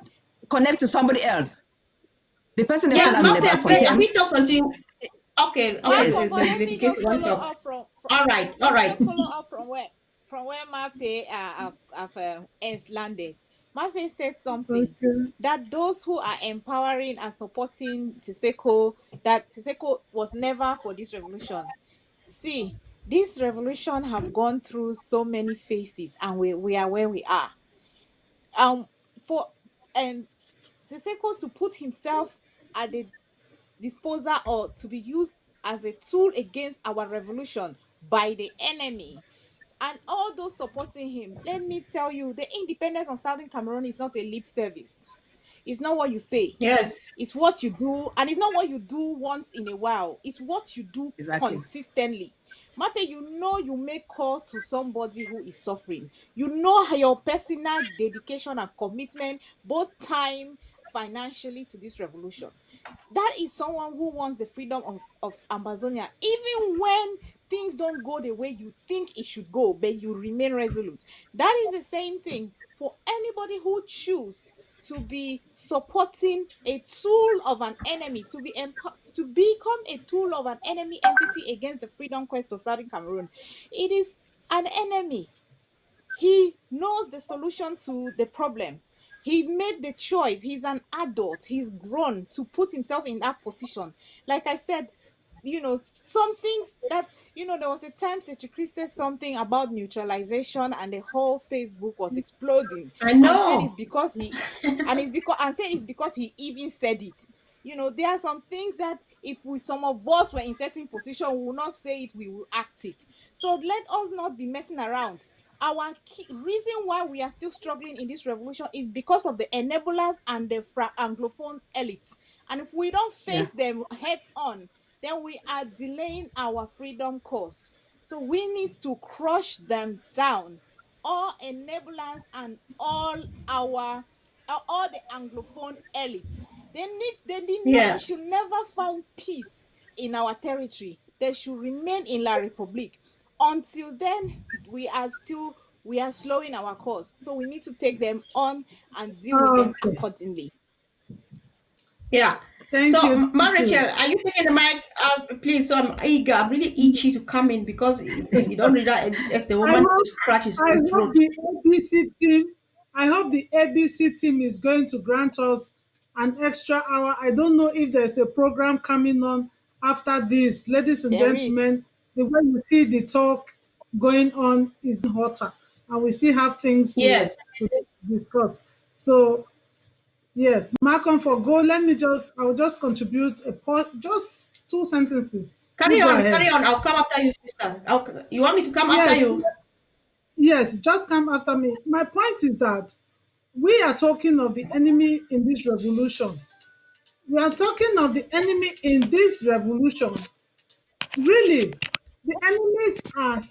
connect to somebody else. The person we talk something. Okay. Let me just follow up from all right. Follow up from where Mape has landed. Mape said something that those who are empowering and supporting Siseko, that Siseko was never for this revolution. See, this revolution have gone through so many phases, and we are where we are. For Siseko to put himself at the disposal or to be used as a tool against our revolution by the enemy, and all those supporting him, let me tell you, the independence of Southern Cameroon is not a lip service. It's not what you say. Yes. It's what you do, and it's not what you do once in a while. It's what you do consistently. Mape, you make call to somebody who is suffering. You know your personal dedication and commitment, both time, financially, to this revolution. That is someone who wants the freedom of Ambazonia, even when things don't go the way you think it should go, but you remain resolute. That is the same thing for anybody who choose to be supporting a tool of an enemy, to become a tool of an enemy entity against the freedom quest of Southern Cameroon. It is an enemy. He knows the solution to the problem. He made the choice. He's an adult. He's grown to put himself in that position. Like I said, some things that, there was a time Secretary Chris said something about neutralization, and the whole Facebook was exploding. I know. And said it's because he even said it. There are some things that if some of us were in certain position, we will not say it, we will act it. So let us not be messing around. Our key reason why we are still struggling in this revolution is because of the enablers and the Anglophone elites. And if we don't face them heads on, then we are delaying our freedom cause. So we need to crush them down. All enablers and all the Anglophone elites. They should never find peace in our territory. They should remain in La République. Until then, we are slowing our course. So we need to take them on and deal with them accordingly. Yeah. Thank you. Rachel, are you taking the mic? Please, so I'm eager. I'm really itchy to come in, because you don't read that if the woman scratches his throat. I hope the ABC team is going to grant us an extra hour. I don't know if there's a program coming on after this. Ladies and gentlemen, the way you see the talk going on is hotter, and we still have things to discuss. So, yes, Malcolm, for go, I'll just contribute just 2 sentences. Carry on. I'll come after you, sister. You want me to come after you? Yes, just come after me. My point is that we are talking of the enemy in this revolution. We are talking of the enemy in this revolution. Really, the enemies are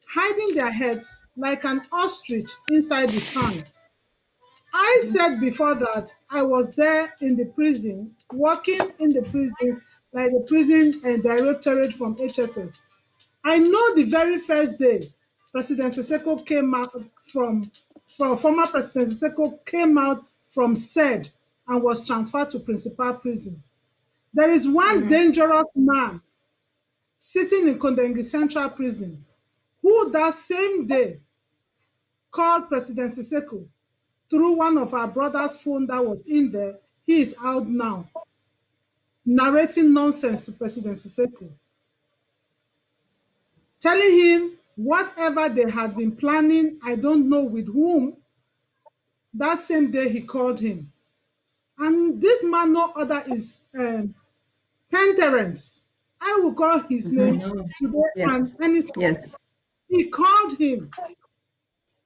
hiding their heads like an ostrich inside the sand. I said before that I was there in the prison, working in the prisons, like the prison and directorate from HSS. I know the very first day President Siseko came out from former President Siseko came out from SED and was transferred to Principal Prison. There is one dangerous man sitting in Kondengi Central Prison who that same day called President Siseko through one of our brother's phone that was in there. He is out now, narrating nonsense to President Siseko, telling him whatever they had been planning, I don't know with whom, that same day he called him. And this man, no other is Penterence. I will call his name today and anytime. Yes. He called him.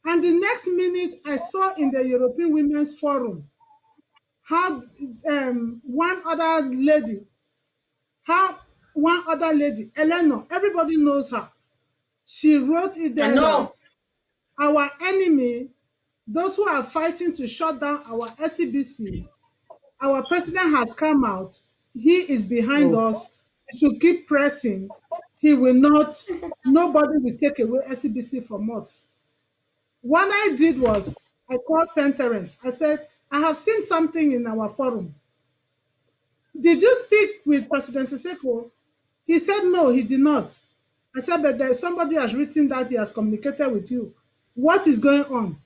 And the next minute, I saw in the European Women's Forum how one other lady, Eleanor, everybody knows her. She wrote it there that our enemy, those who are fighting to shut down our SCBC, our president has come out. He is behind us. We should keep pressing. He will not, nobody will take away SCBC from us. What I did was, I called Penterence. I said, I have seen something in our forum. Did you speak with President Siseko? He said, no, he did not. I said, but there, somebody has written that he has communicated with you. What is going on?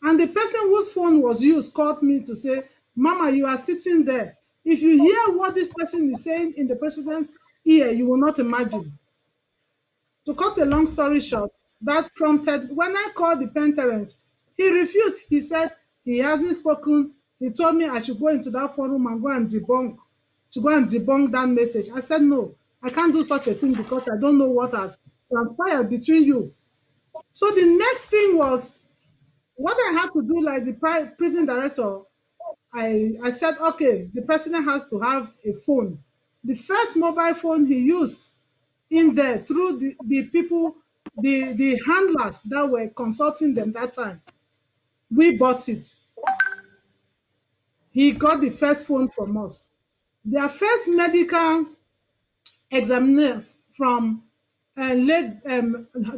And the person whose phone was used called me to say, Mama, you are sitting there. If you hear what this person is saying in the president's ear, you will not imagine. To cut a long story short, that prompted, when I called the Penterence, he refused. He said he hasn't spoken. He told me I should go into that forum and go and debunk that message. I said, no, I can't do such a thing because I don't know what has transpired between you. So the next thing was, what I had to do, like the prison director, I said, okay, the president has to have a phone. The first mobile phone he used in there through the people, the handlers that were consulting them that time, we bought it. He got the first phone from us. Their first medical examiners from late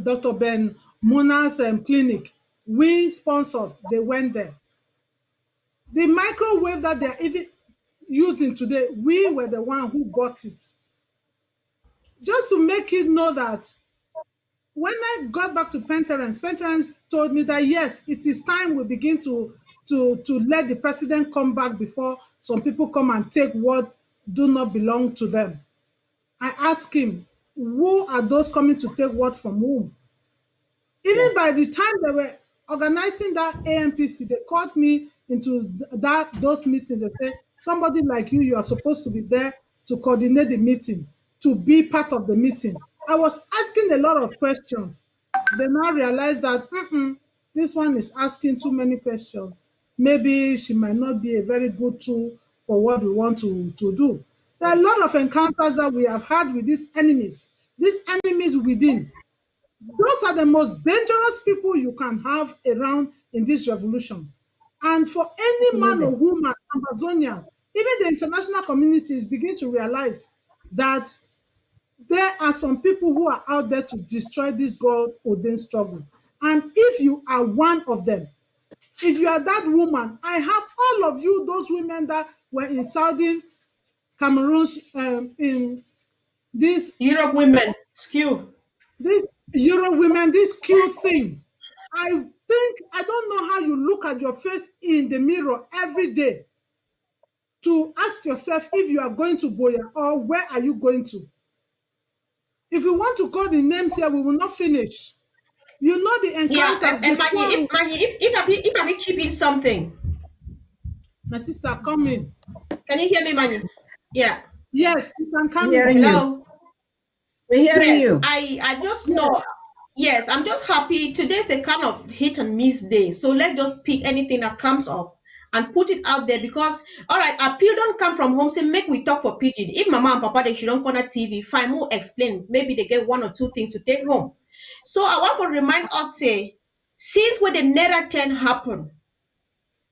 Dr. Ben Muna's clinic, we sponsored, they went there. The microwave that they're even using today, we were the one who got it. Just to make it know that when I got back to Penterence told me that yes, it is time we begin to let the president come back before some people come and take what do not belong to them. I asked him, who are those coming to take what from whom? Even by the time they were organizing that AMPC, they called me into those meetings. They said, somebody like you are supposed to be there to coordinate the meeting, to be part of the meeting. I was asking a lot of questions. They now realized that this one is asking too many questions. Maybe she might not be a very good tool for what we want to do. There are a lot of encounters that we have had with these enemies within. Those are the most dangerous people you can have around in this revolution. And for any man or woman, Amazonian, even the international community is beginning to realize that there are some people who are out there to destroy this God-ordained struggle. And if you are one of them, if you are that woman, I have all of you, those women that were in Saudi, Cameroon, in this Europe women, skew. This Europe women, this cute thing. I think, I don't know how you look at your face in the mirror every day to ask yourself if you are going to Boya or where are you going to. If you want to call the names here, we will not finish. You know the encounters. Yeah, and Maggie, if I may chip in something. My sister, come in. Can you hear me, Maggie? Yeah. Yes, you can come in. Hello. We're hearing you. I just know. Yes, I'm just happy. Today's a kind of hit and miss day. So let's just pick anything that comes up and put it out there because, all right, appeal don't come from home. Say, make we talk for pidgin. If mama and papa, they should don't corner TV, fine, more explain. Maybe they get one or two things to take home. So I want to remind us, say, since when the Naira 10 happened,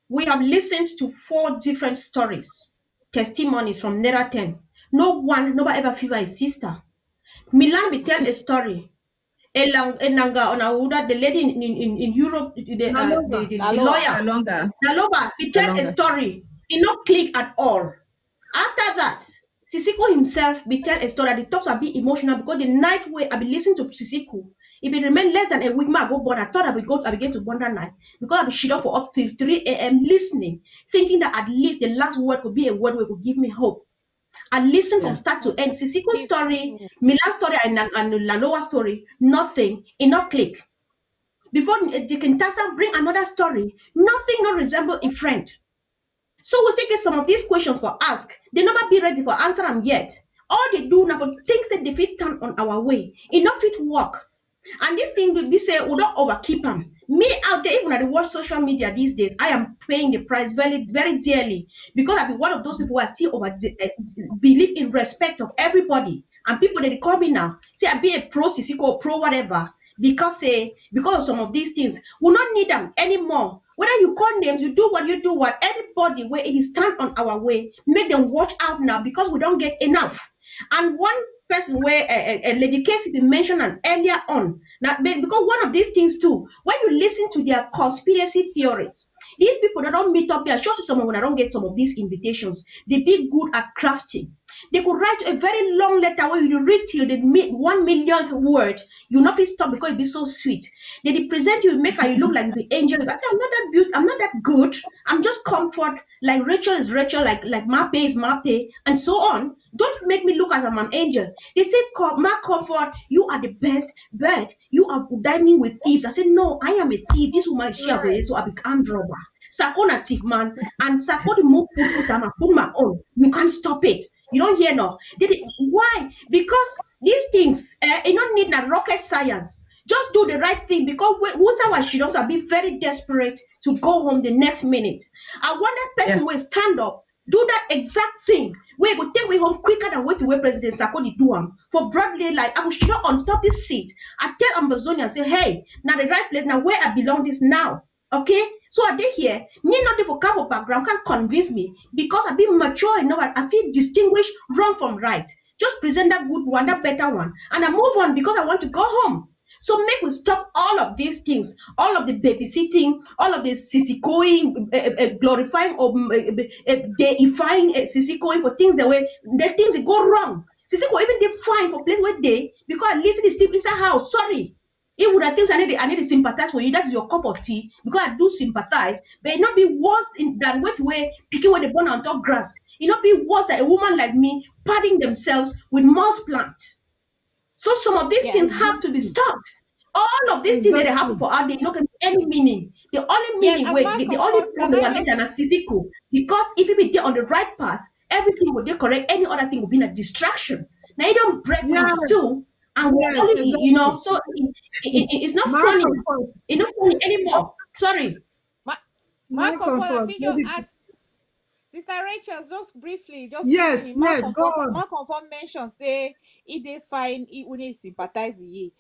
we have listened to 4 different stories, testimonies from Naira 10. Nobody ever feel like sister. Milan will tell a story. Enanga, the lady in Europe, the lawyer, Nalonga. Naloba, he tell a Nalonga. story. He not click at all. After that, Sisiko himself be tell a story that he talks a bit emotional because the night where I be listening to Sisiko, if it remain less than a week, I go born. I thought I begin to born that night because I be shit up for up till 3 a.m. listening, thinking that at least the last word could be a word which could give me hope. I listen from start to end. Sisiko's story, Milan's story, and Lalowa's story, nothing, enough click. Before the Kintasa bring another story, nothing not resemble a friend. So we take some of these questions for ask. They never be ready for answer them yet. All they do now for things that they fit stand on our way. Enough fit work. And this thing will be say we don't overkeep them. Me out there, even at the watch social media these days, I am paying the price very, very dearly because I've been one of those people who are still believe in respect of everybody. And people that they call me now, say I be a pro Sisiko or pro whatever, because of some of these things, we don't need them anymore. Whether you call names, you do what, anybody where it is stand on our way, make them watch out now because we don't get enough. And one person where Lady Casey been mentioned earlier on, now because one of these things too, when you listen to their conspiracy theories, these people that don't meet up here, show someone when I don't get some of these invitations, they be good at crafting. They could write a very long letter where you read till the 1 millionth word. You not feel stop because it be so sweet. They present you, make her you look like the angel. But I'm not that beautiful. I'm not that good. I'm just comfort. Like Rachel is Rachel. Like Mape is Mape, and so on. Don't make me look as I'm an angel. They say, "My comfort, you are the best, but you are dining with thieves." I said, "No, I am a thief. This woman is share so I become robber." Sakona thief man, and Sakona move put my own. You can't stop it. You don't hear no. Why? Because these things, you don't need a rocket science. Just do the right thing because whatever she does, I'll be very desperate to go home the next minute. I want that person will stand up, do that exact thing. We will take me home quicker than wait to wait President Sarkozy do them. For broad daylight, I will sit on top this seat. I tell Ambazonia and say, hey, now the right place, now where I belong this now. Okay, so are they here? Me not for cover background can convince me because I've been mature enough. I feel distinguished wrong from right. Just present that good one, that better one, and I move on because I want to go home. So make we stop all of these things, all of the babysitting, all of the sisikoing, glorifying or deifying sisikoing for things that go wrong. Sisiko even define for place where they because at least it is still inside house. Sorry. It would have things I need to sympathize for you. That's your cup of tea because I do sympathize, but it not be worse than wet way picking where they born on top grass. It not be worse than a woman like me padding themselves with mouse plants. So some of these things have to be stopped. All of these things that happen for us, they don't have any meaning. The only meaning the only problem we get is physical. Because if you be there on the right path, everything will be correct. Any other thing will be a distraction. Now you don't break into two. And so it's not funny. It's not funny anymore. Sorry. My comfort, Sister Rachel, just briefly, yes, go on. My comfort mention say if they find it when they sympathize ye.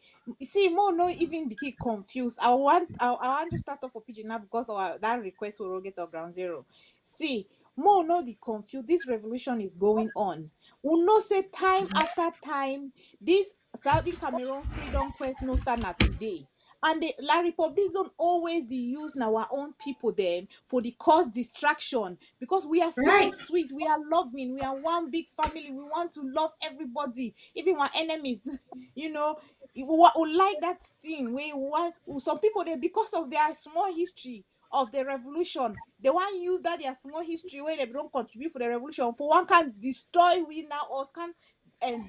See, more no even become confused. I want to start off for PG now because of that request will get up ground zero. See, more no the confused. This revolution is going on. We know say time after time, this Saudi Cameroon freedom quest no start not today. And the La Republic don't always use our own people then for the cause distraction because we are so sweet, we are loving, we are one big family, we want to love everybody, even our enemies. We like that thing. We want some people there because of their small history of the revolution. They want to use that their small history where they don't contribute for the revolution. For one can destroy we now or can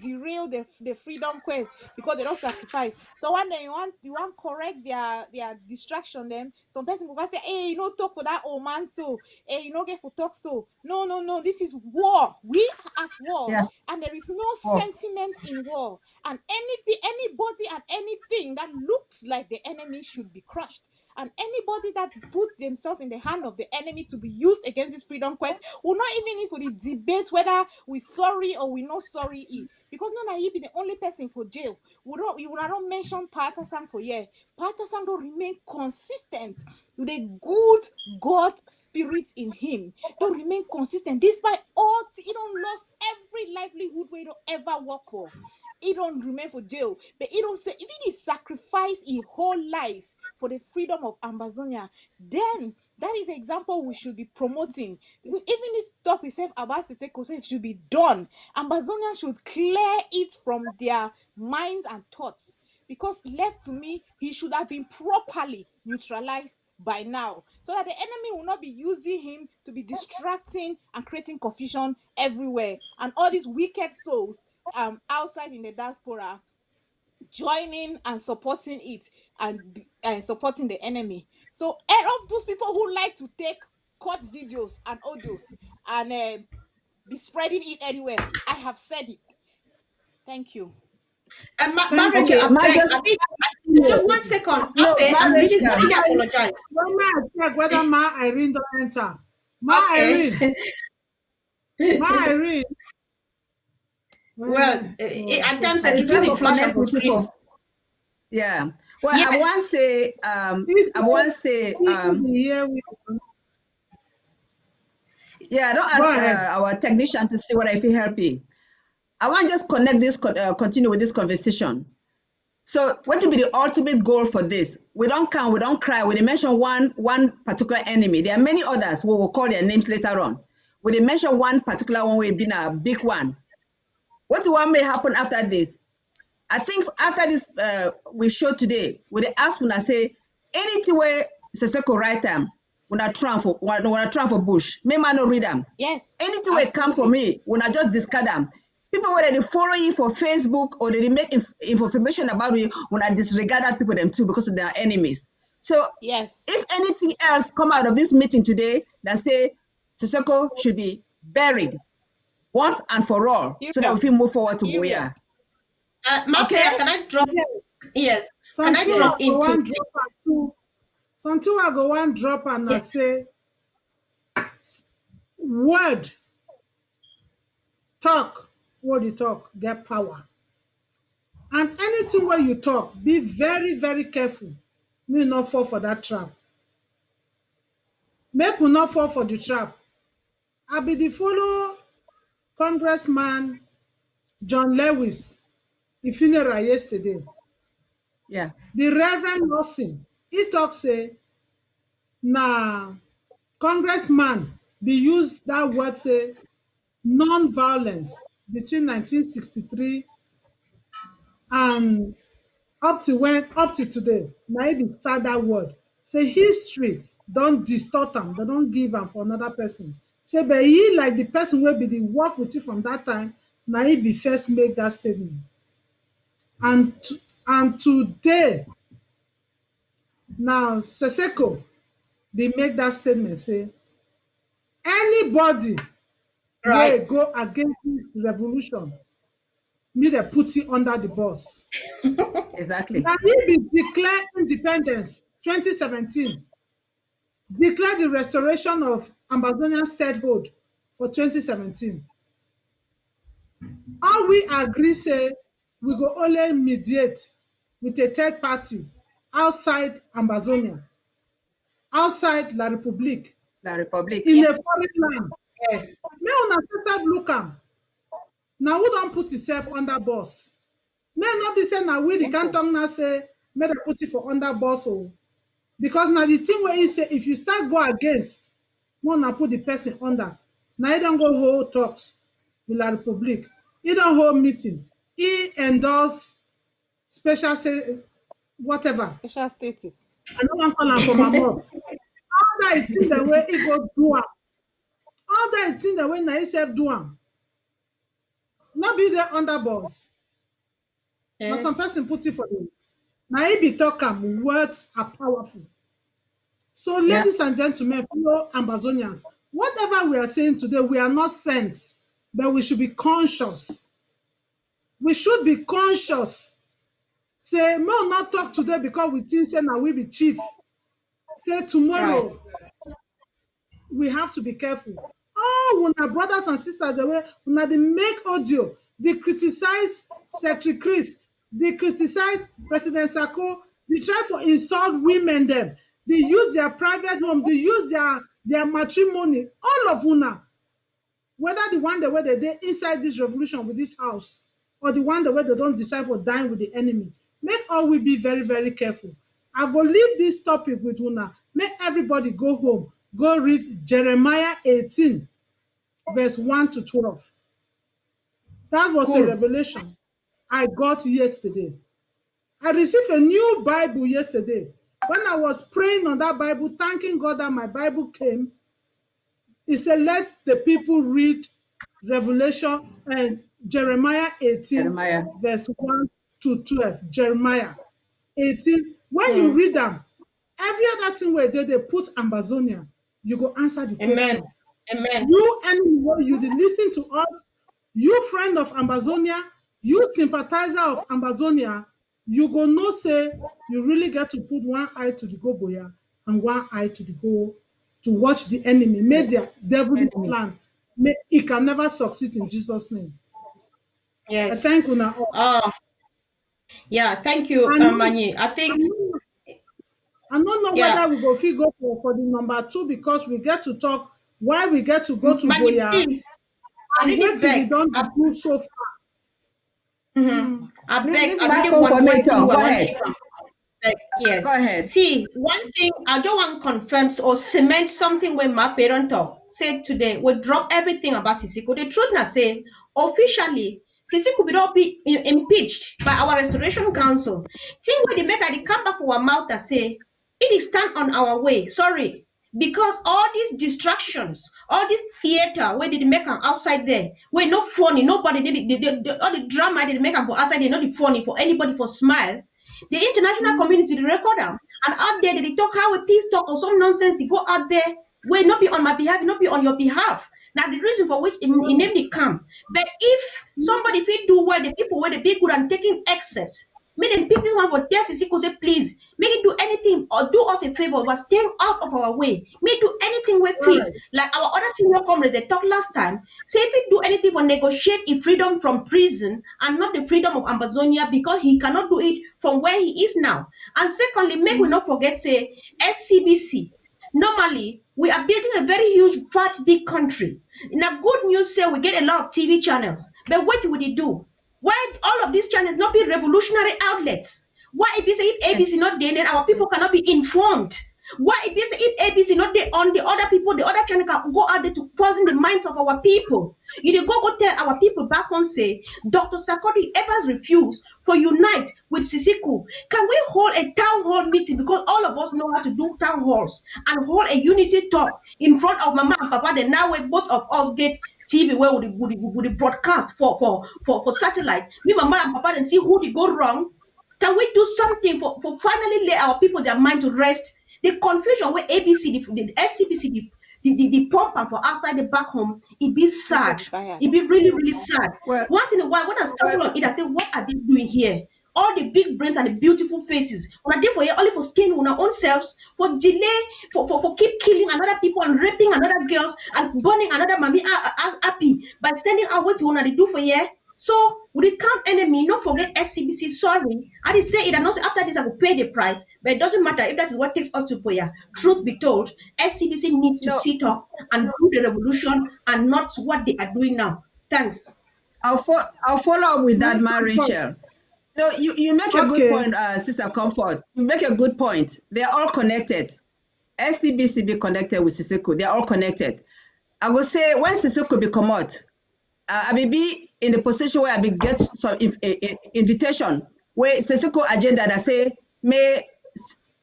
derail the freedom quest because they don't sacrifice. So when they you want correct their distraction them, some person will say, hey, talk for that old man so hey, get for talk so. No, this is war. We are at war, and there is no sentiment in war. And anybody and anything that looks like the enemy should be crushed. And anybody that put themselves in the hand of the enemy to be used against this freedom quest will not even need for the debate whether we're sorry or we're not sorry. because no na he be the only person for jail. You would not mention Patasang for year. Patasang don't remain consistent with a good God spirit in him. Don't remain consistent despite all. He don't lost every livelihood where he don't ever work for. He don't remain for jail, but he don't say if he sacrifice his whole life for the freedom of Ambazonia, then that is an example we should be promoting. Even this topic itself about Siseko should be done. Ambazonians should clear it from their minds and thoughts, because left to me, he should have been properly neutralized by now, so that the enemy will not be using him to be distracting and creating confusion everywhere, and all these wicked souls outside in the diaspora joining and supporting it and supporting the enemy. So all of those people who like to take cut videos and audios and be spreading it anywhere, I have said it. Thank you. Margaret, one second. No, I really apologize. Check whether Ma Irene don't enter. Ma Irene. Ma Irene. Well, at times I keep you flash with people. Yeah. Well, Yes. I want to say, yeah, don't Go ask ahead. our technician to see what I feel helping. I want to just connect this, continue with this conversation. So what will be the ultimate goal for this? We don't count, we don't cry. We didn't mention one particular enemy. There are many others who will call their names later on. We didn't mention one particular one will be a big one. What one may happen after this? I think after this we showed today, we ask when I say anything where Siseko write them, when I try for Bush, may man not read them. Yes. Anything will come for me when I just discard them. People whether they follow you for Facebook or they make information about you when I disregard that people them too because they are enemies. So yes, if anything else come out of this meeting today that say Siseko should be buried once and for all, so that we can move forward to Buea. Okay, can I drop? Yes. Can I drop into? Something I go one drop and I say word talk. What you talk get power, and anything where you talk, be very very careful. May not fall for that trap. Make we not fall for the trap. I be the follow Congressman John Lewis, the funeral yesterday. Yeah. The Reverend Nelson, he talk say, nah, Congressman be use that word say non-violence between 1963 and up to today. Now he start that word. Say history don't distort them, they don't give them for another person. Say but he like the person will be the work with you from that time. Now he be first make that statement. And today, now Siseko, they make that statement say anybody will go against this revolution, me they put it under the bus. Exactly. Now he be declare independence 2017, declare the restoration of Ambazonian statehood for 2017. All we agree say we go only mediate with a third party outside Ambazonia, outside La Republique. La Republique. In a foreign land. Yes. May una start look am. Now who don't put himself under boss? May not be saying now we the canton now say may they put it for under boss oh. Because now the thing where he say if you start go against, more now put the person under. Now he don't go hold talks with La Republique. He don't hold meeting. He endorse special say whatever. Special status. I don't want to call him for my mom. All that thing the way he go do am. All that thing the way na himself do am. Not be there under boss. But some person put it for him. Now he be talk am, words are powerful. So ladies and gentlemen, fellow Ambazonians, whatever we are saying today, we are not sent, but we should be conscious. We should be conscious. Say, no, not talk today because we think say now we be chief. Say tomorrow, we have to be careful. Oh, when our brothers and sisters, the way when they make audio, They criticize Secretary Chris. They criticize President Sako. They try to insult women them. They use their private home. They use their matrimony. All of una. Whether the one that where they inside this revolution with this house, or the one that where they don't decide for dying with the enemy. Make all we be very, very careful. I go leave this topic with una. Make everybody go home. Go read Jeremiah 18, verse 1 to 12. That was a revelation I got yesterday. I received a new Bible yesterday. When I was praying on that Bible, thanking God that my Bible came, he said, let the people read Revelation and Jeremiah 18, verse 1 to 12. Jeremiah 18. When you read them, every other thing where they put Ambazonia, you go answer the question. Amen. You anyway, you listen to us, you friend of Ambazonia, you sympathizer of Ambazonia, you go no say you really get to put one eye to the Goboya and one eye to the go to watch the enemy. Make their devil plan. It can never succeed in Jesus' name. Yes. I thank you now. Yeah, thank you, Mani. I think I don't know whether we go figure for the number 2 because we get to talk why we get to go to Mani, Boya. please. I really beg. We don't do so far. I beg. I really want to yes. Go ahead. See, one thing I don't want to confirm or cement something when my parent said today. We drop everything about Sisiko. The truth now say officially Sisiko will not be impeached by our Restoration Council. Think when they make they come back for our mouth and say it is stand on our way. Sorry. Because all these distractions, all this theater where they make them outside there, where no funny, nobody did all the drama they make them for outside there, not the funny for anybody for smile. The international community they record them, and out there they talk how a peace talk or some nonsense. They go out there where not be on my behalf, not be on your behalf. Now the reason for which in name they come. But if somebody feel do well, the people where they be good and taking exit. Make them people want for test Sisiko say please make it do anything or do us a favor but staying out of our way. Make do anything we fit. Like our other senior comrades they talked last time. Say if he do anything for negotiate in freedom from prison and not the freedom of Ambazonia because he cannot do it from where he is now. And secondly, make we not forget say SCBC. Normally we are building a very huge, fat, big country. In a good news say we get a lot of TV channels. But what would he do? Why all of these channels not be revolutionary outlets? Why if ABC not there, then our people cannot be informed? Why if ABC not there on the other people, the other channel can go out there to poison the minds of our people? You go tell our people back home say, Dr. Sarkozy ever refused for unite with Sisiko. Can we hold a town hall meeting because all of us know how to do town halls and hold a unity talk in front of Mama and Papa? Then now when both of us get TV where would broadcast for satellite. Me, Mama and Papa and see who they go wrong. Can we do something for finally let our people their mind to rest? The confusion where ABC, the SCBC, the pump and for outside the back home, it be sad. It be really, really sad. Well, once in a while, when I stumble on it, I say, what are they doing here? All the big brains and the beautiful faces. When I did for here, only for staying on our own selves, for delay, for keep killing another people and raping another girls and burning another mommy as happy by sending out what you want to do for here. So we count enemy, not forget SCBC, sorry. I did say it and also after this I will pay the price, but it doesn't matter if that is what takes us to Boya. Truth be told, SCBC needs to sit up and do the revolution and not what they are doing now. Thanks. I'll follow up with that, Ma Rachel. So you make a good point, Sister Comfort. You make a good point. They're all connected. SCBC be connected with Sisiko. They're all connected. I would say when Sisiko be come out, I may be in the position where I will get some invitation where Sisiko agenda that say may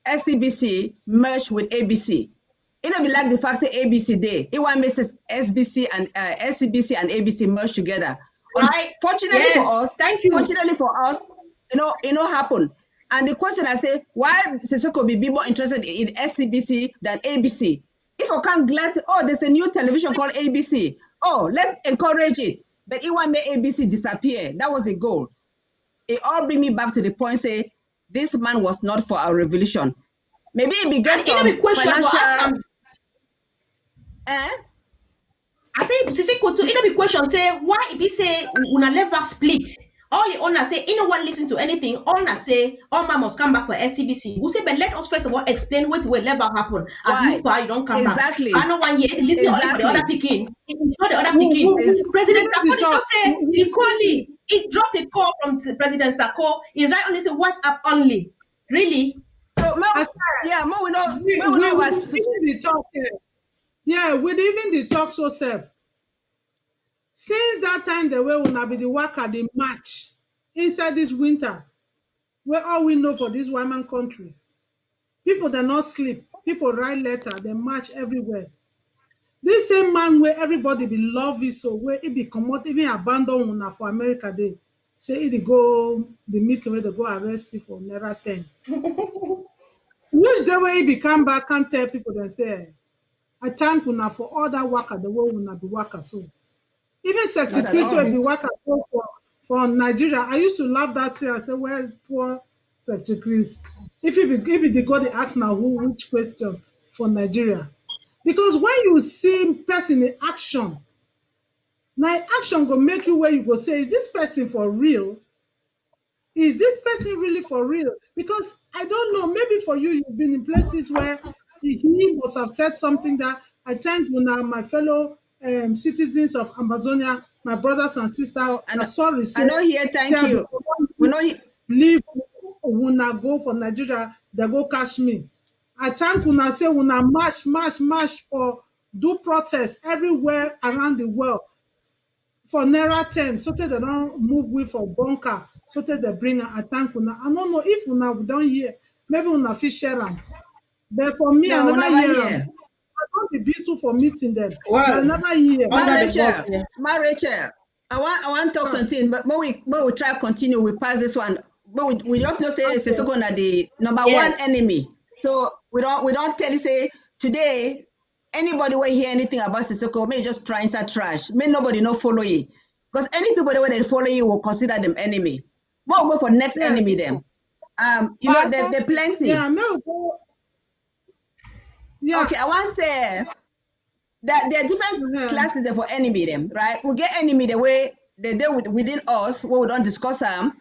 SCBC merge with ABC. It don't be like the fact that ABC day. It want Mrs. SBC and SCBC and ABC merge together. Right. Fortunately for us, fortunately for us, it happen. And the question I say, why Sisiko be more interested in SCBC than ABC? If I can't glance, there's a new television called ABC. Let's encourage it. But it won't make ABC disappear. That was a goal. It all bring me back to the point, say, this man was not for our revolution. Maybe it began some financial... I say Siseko to either be question say why if he say una never split. All the owner say, you know what, listen to anything. Owner say, all man must come back for SCBC. We say, but let us first of all explain what will never happen. As you far, you don't come exactly. back. I know 1 year, listen to the other picking. Not the other picking. President Sarko just say, he called it. He dropped a call from President Sarko. He right only say WhatsApp only. Really? So, yeah, we know what's the talk. Yeah, with even the talk so safe. Since that time, the way una be the worker, the match inside this winter, where all we know for this woman country, people that not sleep, people write letter, they march everywhere. This same man where everybody be love it, so where it be come out, even abandon una for America, they say it go the meeting where they go arrest you for Naira 10. Which the way he come back and tell people they say, I thank una for all that worker, the way una be worker so. Even Secretary Chris will be working for Nigeria. I used to laugh that thing. I said, well, poor Secretary Chris. If they go to ask now which question for Nigeria. Because when you see person in action, now action go make you where you go say, is this person for real? Is this person really for real? Because I don't know, maybe for you, you've been in places where he must have said something that I thank you now, my fellow citizens of Amazonia, my brothers and sisters. Sorry, I know here. Thank you. We know leave. Una go for Nigeria. They go catch me. I thank una say una march for do protest everywhere around the world for Naira 10. So that they don't move with for bunker. So that they bring. I thank una. I don't know if una don't hear. Maybe una fish share them. But for me, no, I never hear. I don't be beautiful for meeting them. Well, I never hear. My Rachel, I want to talk something, but we try to continue. We pass this one, but we just know say Siseko na the number one enemy. So we don't tell you say today anybody will hear anything about Siseko, may just try inside trash. May nobody not follow you, because any people that when they follow you will consider them enemy. We'll go for next enemy them. You know they're plenty. Yeah, no. Yeah. Okay, I want to say that there are different classes for enemy them, right? We get enemy the way they deal within us, where we don't discuss them,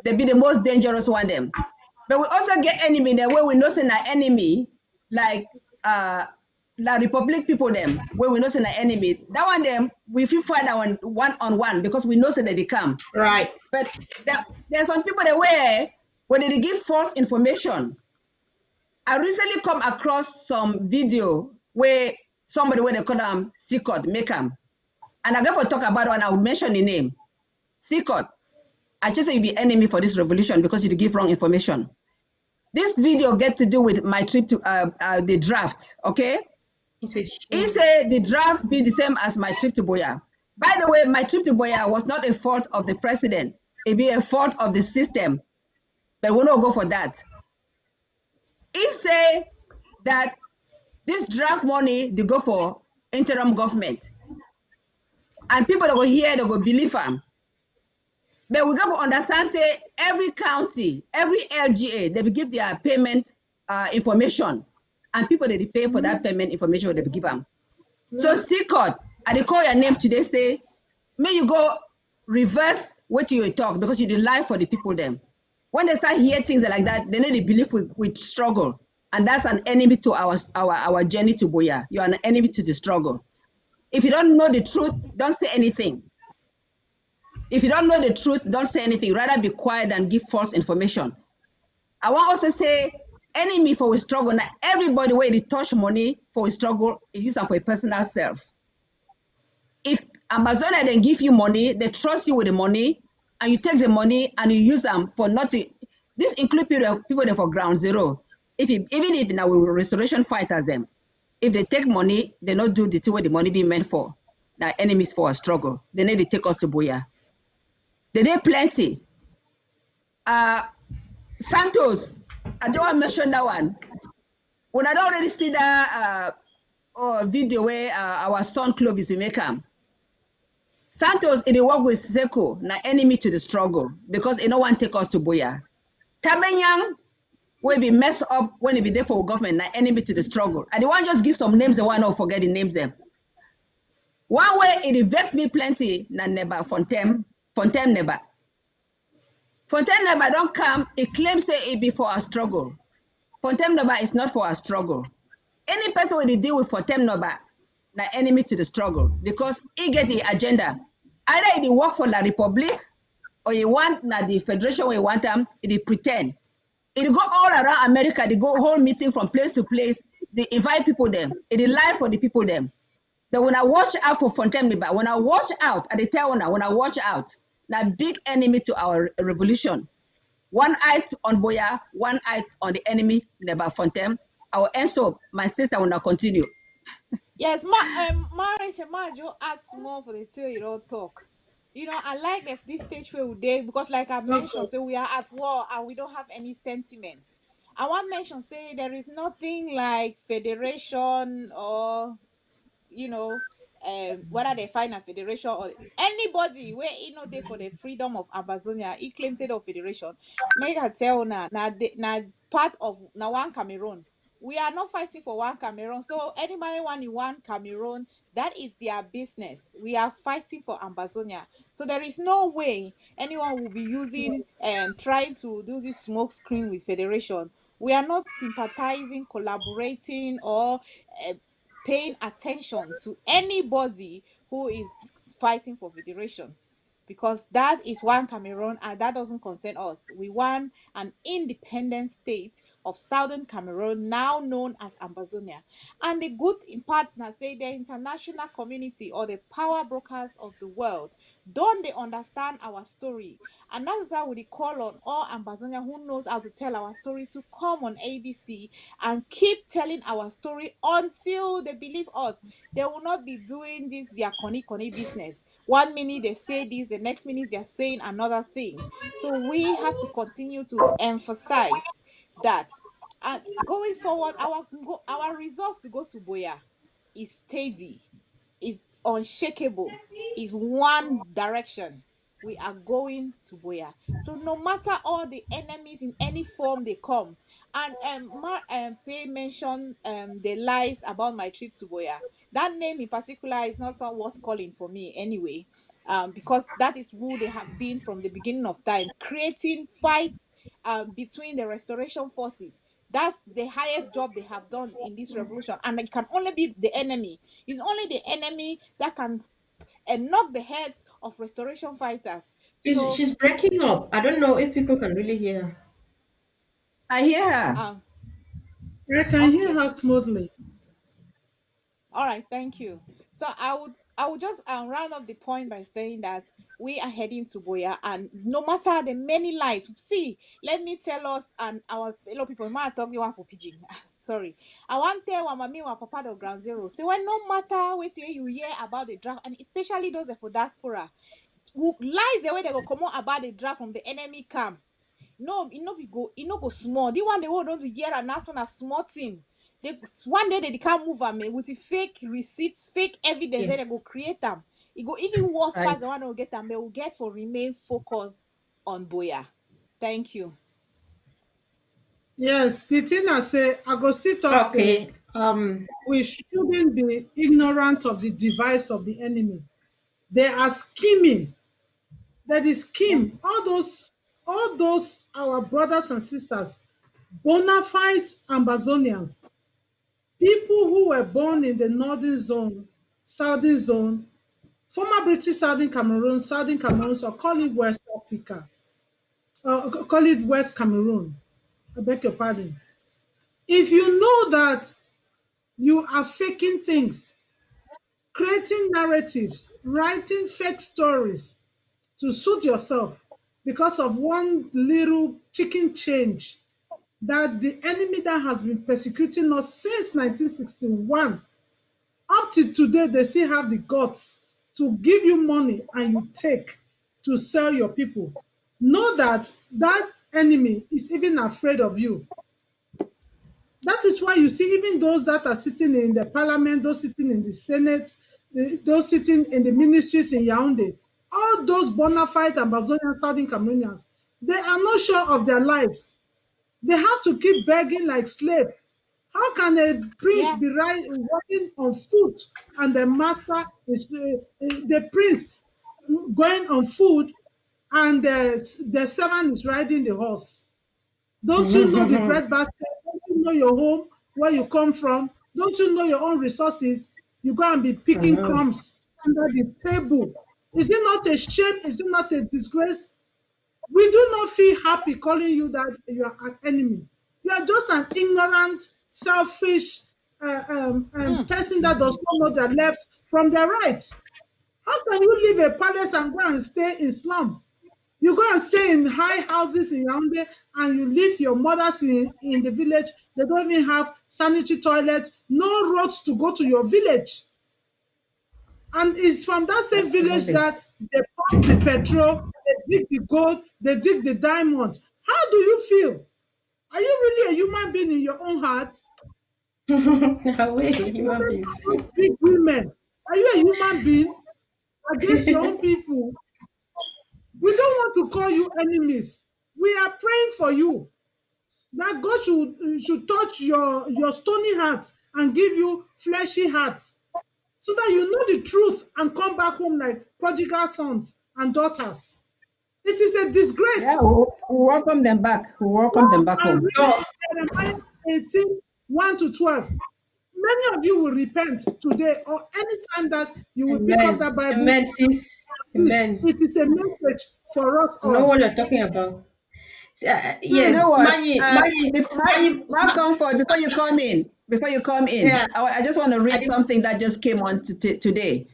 they be the most dangerous one them. But we also get enemy the way we know say an enemy, like Republic people them, where we know say an enemy. That one them, we feel fight that one on one because we know say that they come. Right. But there's some people that way when they give false information. I recently come across some video where somebody when they call them Sikot, make them. And I'm going to talk about one, I will mention the name. Sikot. I just say you be enemy for this revolution because you give wrong information. This video get to do with my trip to the draft, okay? He said the draft be the same as my trip to Buea. By the way, my trip to Buea was not a fault of the president. It be a fault of the system. But we don't go for that. He say that this draft money, they go for interim government. And people that go here, they go believe him. But we got to understand, say, every county, every LGA, they will give their payment information. And people, they pay for that payment information they will give them. Yeah. So Sikot, and they call your name today, say, may you go reverse what you talk because you did lie for the people them. When they start hear things like that, they know they believe we struggle. And that's an enemy to our journey to Buea. You are an enemy to the struggle. If you don't know the truth, don't say anything. If you don't know the truth, don't say anything. Rather be quiet and give false information. I want also say, enemy for we struggle. Now everybody where they touch money for we struggle, they use them for a personal self. If Amazonia then give you money, they trust you with the money, and you take the money and you use them for nothing. This includes people there for ground zero. Even if now we restoration fighters them, if they take money, they not do the thing where the money be meant for. That enemies for a struggle. They need to take us to Buea. They need plenty. Santos, I don't want to mention that one. When I don't already see that video where our son Clovis will make them. Santos, in the work with Siseko, na enemy to the struggle because no one take us to Buea. Tabenyang will be messed up when it be there for government, na enemy to the struggle. And the one just give some names, the one not forget the names them. One way it vexed me plenty, na never Fontaine never. Fontaine never don't come, he claims say it be for a struggle. Fontaine never is not for a struggle. Any person will deal with Fontaine never, na enemy to the struggle because he get the agenda. Either he work for La Republique or he want na the federation where he want them, he pretend. He go all around America, they go whole meeting from place to place, they invite people them, it lie for the people them. But when I watch out for Fontaine Never, when I watch out, I tell you now, when I watch out, now big enemy to our revolution. One eye on Boya, one eye on the enemy, Never Fontaine. Our answer, my sister will not continue. Yes, marriage and marriage adds more for the 2-year-old talk. You know, I like that this stage where we did because, like I mentioned, so we are at war and we don't have any sentiments. I want to mention say there is nothing like federation or whether they find a federation or anybody where they for the freedom of Amazonia, he claims it of federation. Make her tell now part of now one Cameroon. We are not fighting for one Cameroon. So anybody want in one Cameroon, that is their business. We are fighting for Amazonia. So there is no way anyone will be using trying to do this smoke screen with federation. We are not sympathizing, collaborating, or paying attention to anybody who is fighting for federation, because that is one Cameroon and that doesn't concern us. We want an independent state of Southern Cameroon, now known as Amazonia. And the good partner say the international community or the power brokers of the world, don't they understand our story? And that is why we call on all Amazonia who knows how to tell our story to come on ABC and keep telling our story until they believe us. They will not be doing this their conny business. One minute they say this, the next minute they're saying another thing. So we have to continue to emphasize that. And going forward, our resolve to go to Boya is steady, is unshakable, is one direction. We are going to Boya. So no matter all the enemies in any form they come, and Pay mentioned the lies about my trip to Boya. That name in particular is not so worth calling for me anyway, because that is who they have been from the beginning of time, creating fights between the restoration forces. That's the highest job they have done in this revolution, and it can only be the enemy. It's only the enemy that can knock the heads of restoration fighters. So She's breaking up. I don't know if people can really hear her. I hear her. I can hear her smoothly. All right, thank you. So I would just round up the point by saying that we are heading to Boya, and no matter the many lies, see, let me tell us and our fellow people, ma talk you want for pigeon. Sorry. I want to tell what mommy wa papa of ground zero. So when no matter what you hear about the draft, and especially those that for diaspora, who lies the way they go come out about the draft from the enemy camp. No, it no go small. The one they hold on to hear and that's on a small thing. One day they can't move them with the fake receipts, fake evidence. Then they go create them. It go even worse past the one they will get them. They will get for remain focused on Boya. Thank you. Yes, the thing I say, I go still talk Okay. we shouldn't be ignorant of the device of the enemy. They are scheming. That is scheme. All those our brothers and sisters, bona fide Amazonians, people who were born in the northern zone, southern zone, former British southern Cameroon, so call it West Africa, call it West Cameroon. I beg your pardon. If you know that you are faking things, creating narratives, writing fake stories to suit yourself because of one little chicken change that the enemy that has been persecuting us since 1961, up to today, they still have the guts to give you money and you take to sell your people. Know that that enemy is even afraid of you. That is why you see even those that are sitting in the parliament, those sitting in the Senate, those sitting in the ministries in Yaoundé, all those bona fide Amazonian Southern Cameroonians, they are not sure of their lives. They have to keep begging like slaves. How can a prince be walking on foot and the master is the prince going on foot and the servant is riding the horse? Don't you know the bread basket? Don't you know your home, where you come from? Don't you know your own resources? You go and be picking crumbs under the table. Is it not a shame? Is it not a disgrace? We do not feel happy calling you that you are an enemy. You are just an ignorant, selfish person that does not know the left from the right. How can you leave a palace and go and stay in slum? You go and stay in high houses in Yaoundé and you leave your mothers in the village. They don't even have sanitary toilets, no roads to go to your village. And it's from that same village that they pump the petrol, they dig the gold, they dig the diamond. How do you feel? Are you really a human being in your own heart? Big women. Are you a human being against your own people? We don't want to call you enemies. We are praying for you that God should touch your stony heart and give you fleshy hearts, so that you know the truth and come back home like prodigal sons and daughters. It is a disgrace. Yeah, we welcome them back. We welcome them back home. Jeremiah 18, 1-12. Many of you will repent today or any time that you will pick up that Bible. Amen, sis. Amen. It is a message for us all. I know what you're talking about. Yes, you know what? My comfort, before you come in, I just want to read something that just came on today.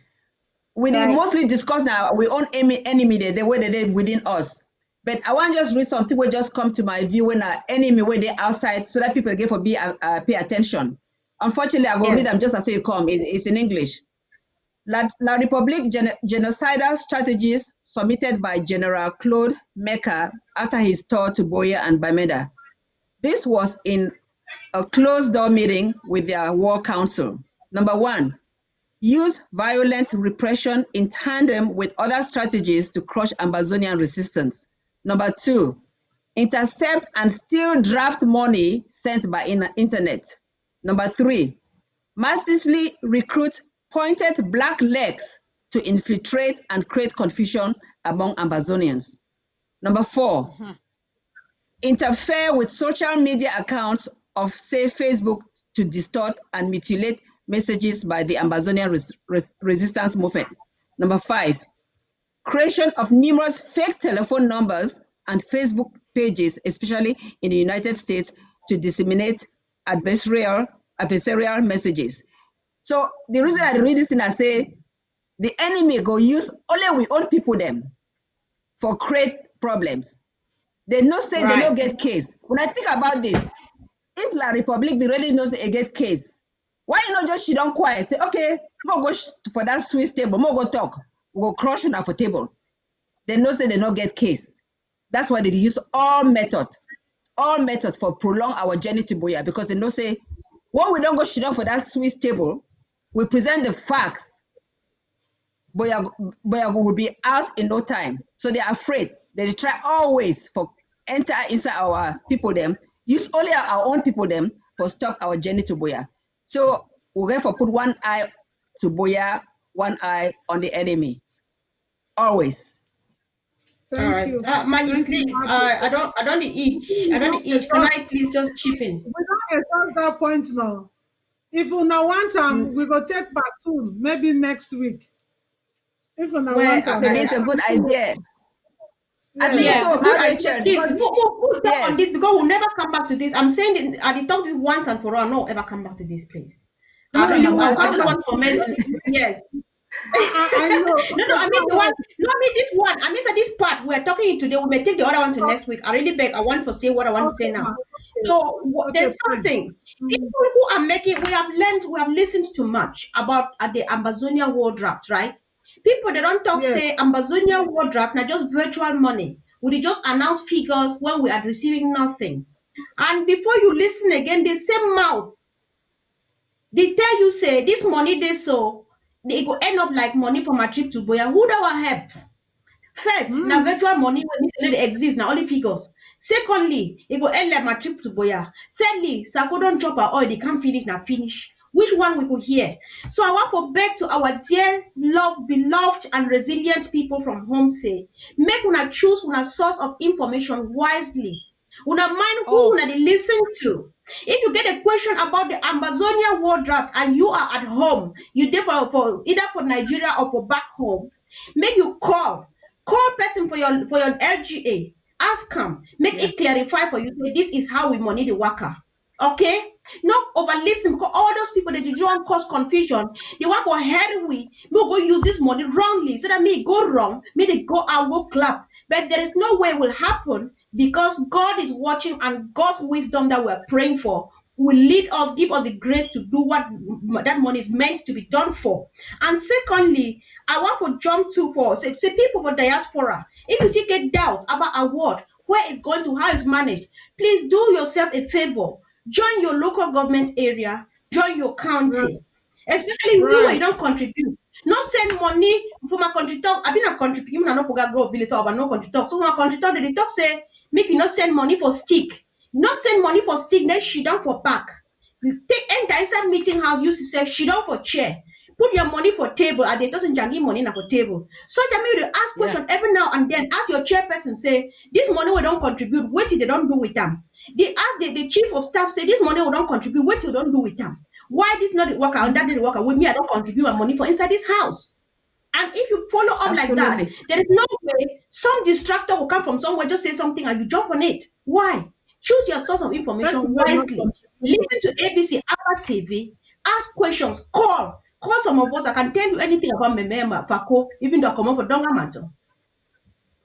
We mostly discuss now our own enemy, the way they did within us. But I want to just read something will just come to my view when our enemy when they're outside, so that people get for pay attention. Unfortunately, I will read them just as you come. It's in English. La République genocidal strategies submitted by General Claude Mecca after his tour to Buea and Bamenda. This was in a closed-door meeting with their war council. Number 1, use violent repression in tandem with other strategies to crush Ambazonian resistance. Number 2, intercept and steal draft money sent by internet. Number 3, massively recruit pointed black legs to infiltrate and create confusion among Ambazonians. Number 4, interfere with social media accounts of, say, Facebook to distort and mutilate messages by the Ambazonian resistance movement. Number 5, creation of numerous fake telephone numbers and Facebook pages, especially in the United States, to disseminate adversarial messages. So the reason I read this and I say the enemy go use only we own people them for create problems. They not say they don't get case. When I think about this, if La République really knows they get case, why you not just she don't quiet? Say, okay, we'll go for that Swiss table, we'll go talk, we'll go crush on for table. They know say they not get case. That's why they use all methods for prolong our journey to Buea, because they know say, when we don't go sit down for that Swiss table, we present the facts. Buea will be out in no time. So they're afraid. They try always for enter inside our people them, use only our own people them for stop our journey to Buea. So we're going to put one eye to Buea, one eye on the enemy. Always. Thank you. Maggie, please. I don't eat. Can I please just chip in? We don't exhaust that point now. If you now want we will take part 2, maybe next week. If you now want maybe it's a good idea. I think so. We'll talk on this because we'll never come back to this. I'm saying that I talk this once and for all. No, ever come back to this, please. I just want to comment on it. Yes. I know. No, I mean the one. No, I mean this one. I mean so this part we're talking today. We may take the other one to next week. I really beg. I want to say what I want to say now. So there's something. People who are making. We have listened too much about the Ambazonia war draft, right? People they don't talk say Ambazonia war draft now just virtual money. We just announce figures when we are receiving nothing. And before you listen again, the same mouth. They tell you say this money they saw. They go end up like money for my trip to Buea. Who that will help? First, now virtual money when it exists now only figures. Secondly, it go end like my trip to Boya. Thirdly, Sako don't drop our oil, they can't finish now finish. Which one we could hear? So I want to beg to our dear, beloved and resilient people from home say, make una choose una source of information wisely. Una mind who una dey listen to. If you get a question about the Amazonia war draft and you are at home, you there for either for Nigeria or for back home, make you call person for your LGA, ask him, make it clarify for you. Say, this is how we money the worker. Okay, not over listen because all those people that you don't cause confusion, they want for help we go use this money wrongly so that me go wrong, me they go out go clap. But there is no way it will happen because God is watching and God's wisdom that we're praying for will lead us, give us the grace to do what that money is meant to be done for. And secondly, I want to jump to for say people for diaspora. If you still get doubts about award, where it's going to, how it's managed, please do yourself a favor. Join your local government area, join your county, especially you don't contribute. Not send money for my country talk. I've been a country people not forget go village but no country talk. So my country talk, they talk say make you not send money for stick. Not send money for stick, then she down for pack. Take enter inside meeting house, use to say she down for chair. Put your money for table and they doesn't jangi money na for table. So that means you ask question every now and then. Ask your chairperson say this money we don't contribute. What they don't do with them? They ask the chief of staff say this money we don't contribute. What you don't do with them? Why this not the worker and that didn't work with me? I don't contribute my money for inside this house. And if you follow up like that, there is no way some distractor will come from somewhere, just say something and you jump on it. Why? Choose your source of information wisely. Listen to ABC, Alpha TV, ask questions, call some of us. I can tell you anything about Memema, Fako, even though I come up for Dongamato.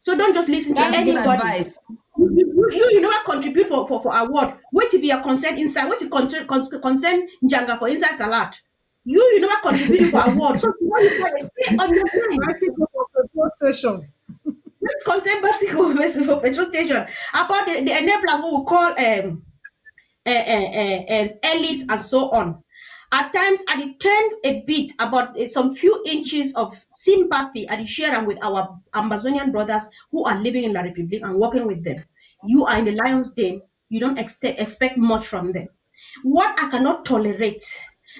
So don't just listen to anybody. Advice. You know what contribute for award. Wait to be a concern inside. Wait to concern Njanga for inside salad. You know what contribute for award. So you on your mind. I see for petrol station. Let's concern for petrol station about the enablers what we call elites and so on. At times, I turn a bit about some few inches of sympathy and share them with our Amazonian brothers who are living in La Republic and working with them. You are in the lion's den. You don't expect much from them. What I cannot tolerate.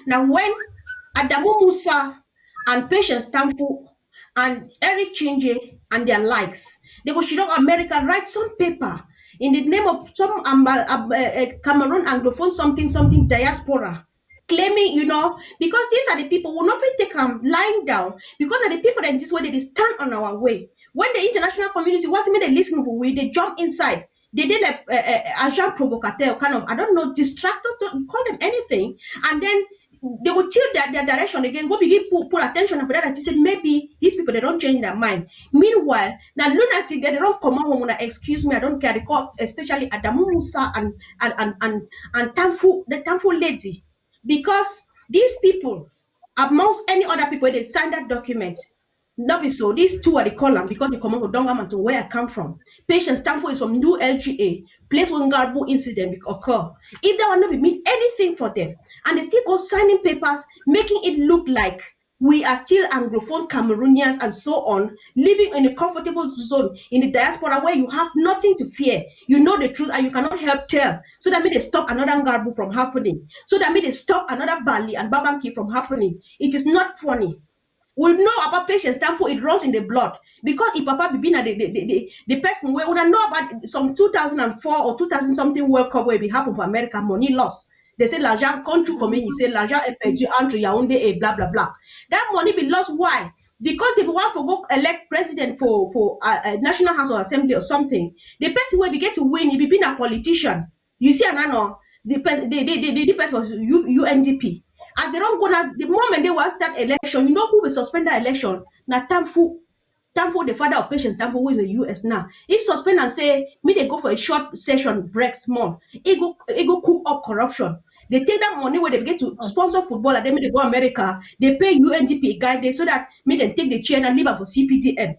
Now, when Adamu Musa and Patience Tampu and Eric Chinje and their likes, they go to America, write some paper in the name of some Cameroon Anglophone something diaspora, claiming, because these are the people who not take them lying down, because are the people that this way they stand on our way. When the international community wants me to listen to we, they jump inside. They did a agent provocateur kind of, I don't know, distractors, don't call them anything, and then they will tilt their direction again, go begin put attention on that and say maybe these people they don't change their mind. Meanwhile, now lunatic they don't come home and excuse me, I don't care. They call especially Adamu Musa and Tamfu, the Tamfu lady, because these people, amongst any other people, they sign that document. Not be so. These two are the column because they come up with Dongaman to where I come from. Patience Tamfu is from New LGA, place when Garbu incident occur. If that will not mean anything for them, and they still go signing papers, making it look like we are still Anglophones, Cameroonians, and so on, living in a comfortable zone in the diaspora where you have nothing to fear. You know the truth and you cannot help tell. So that means they stop another Garbu from happening. So that means they stop another Bali and Babanki from happening. It is not funny. We know about Patience Tamfu, it runs in the blood. Because if Papa Bibina, the person where we know about some 2004 or 2000 something World Cup where it happened for America, money loss. They say l'argent contre combien, you say l'argent est perdu entre Yaoundé et blah blah blah. That money be lost. Why? Because they want to go elect president for National House of Assembly or something. The person where we get to win, if you been a politician, you see another the person was UNDP. As they don't go now, the moment they want that election, you know who will suspend that election? Now Tamfu, the father of Patience Tamfu, who is in the US now. He suspend and say, me they go for a short session, break small. He go cook up corruption. They take that money where they get to sponsor football and then they go America. They pay UNDP guide so that me then take the chair and leave her for CPDM.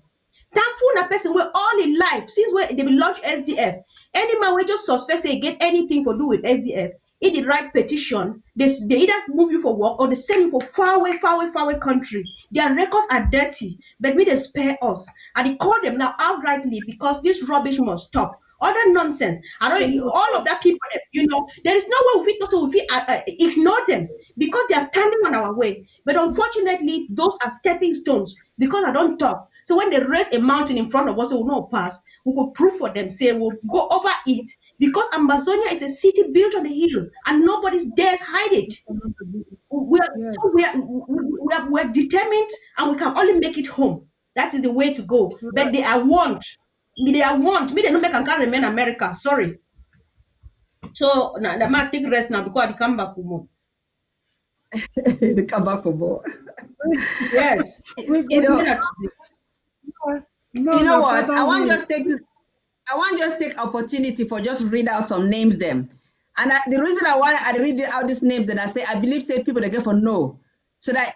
Tamfu na person where all in life, since where they will launch SDF, any man will just suspect say get anything for do with SDF. if they write petition, they either move you for work or they send you for far away country. Their records are dirty, but we they spare us. And they call them now outrightly because this rubbish must stop. Other nonsense. I don't all of that people, there is no way we fit also we ignore them because they are standing on our way. But unfortunately, those are stepping stones because I don't talk. So when they raise a mountain in front of us, we will not pass. We will prove for them, say we'll go over it because Amazonia is a city built on a hill and nobody dares hide it. We're determined and we can only make it home. That is the way to go. But they are warned. They are warned. Me, they don't make and can't remain America. Sorry. So now the man take rest now because they come back for more. They come back for more. Yes. You know what? I want just take opportunity for just read out some names them. And the reason I read out these names and I say I believe say people they get for no. So that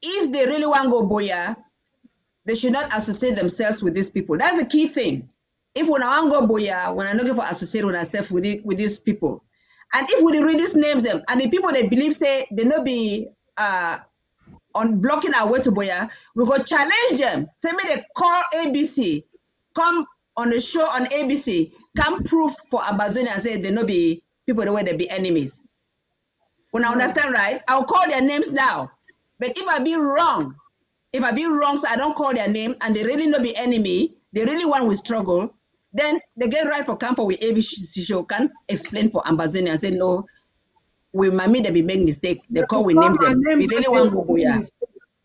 if they really want to go boya, they should not associate themselves with these people. That's the key thing. If when I want to go boya, when I'm looking for associate with myself with these people. And if we read these names them and the people they believe say they not be on blocking our way to boya, we go challenge them. Say me they call ABC, come on the show on ABC, come prove for Amazonia and say they not be people the way they be enemies. When I understand right, I'll call their names now. But if I be wrong, so I don't call their name and they really not be enemy, they really want we struggle, then they get right for camp with ABC show can explain for Amazonia and say no, we might they be making mistake. They call we names them. We really want to go boya.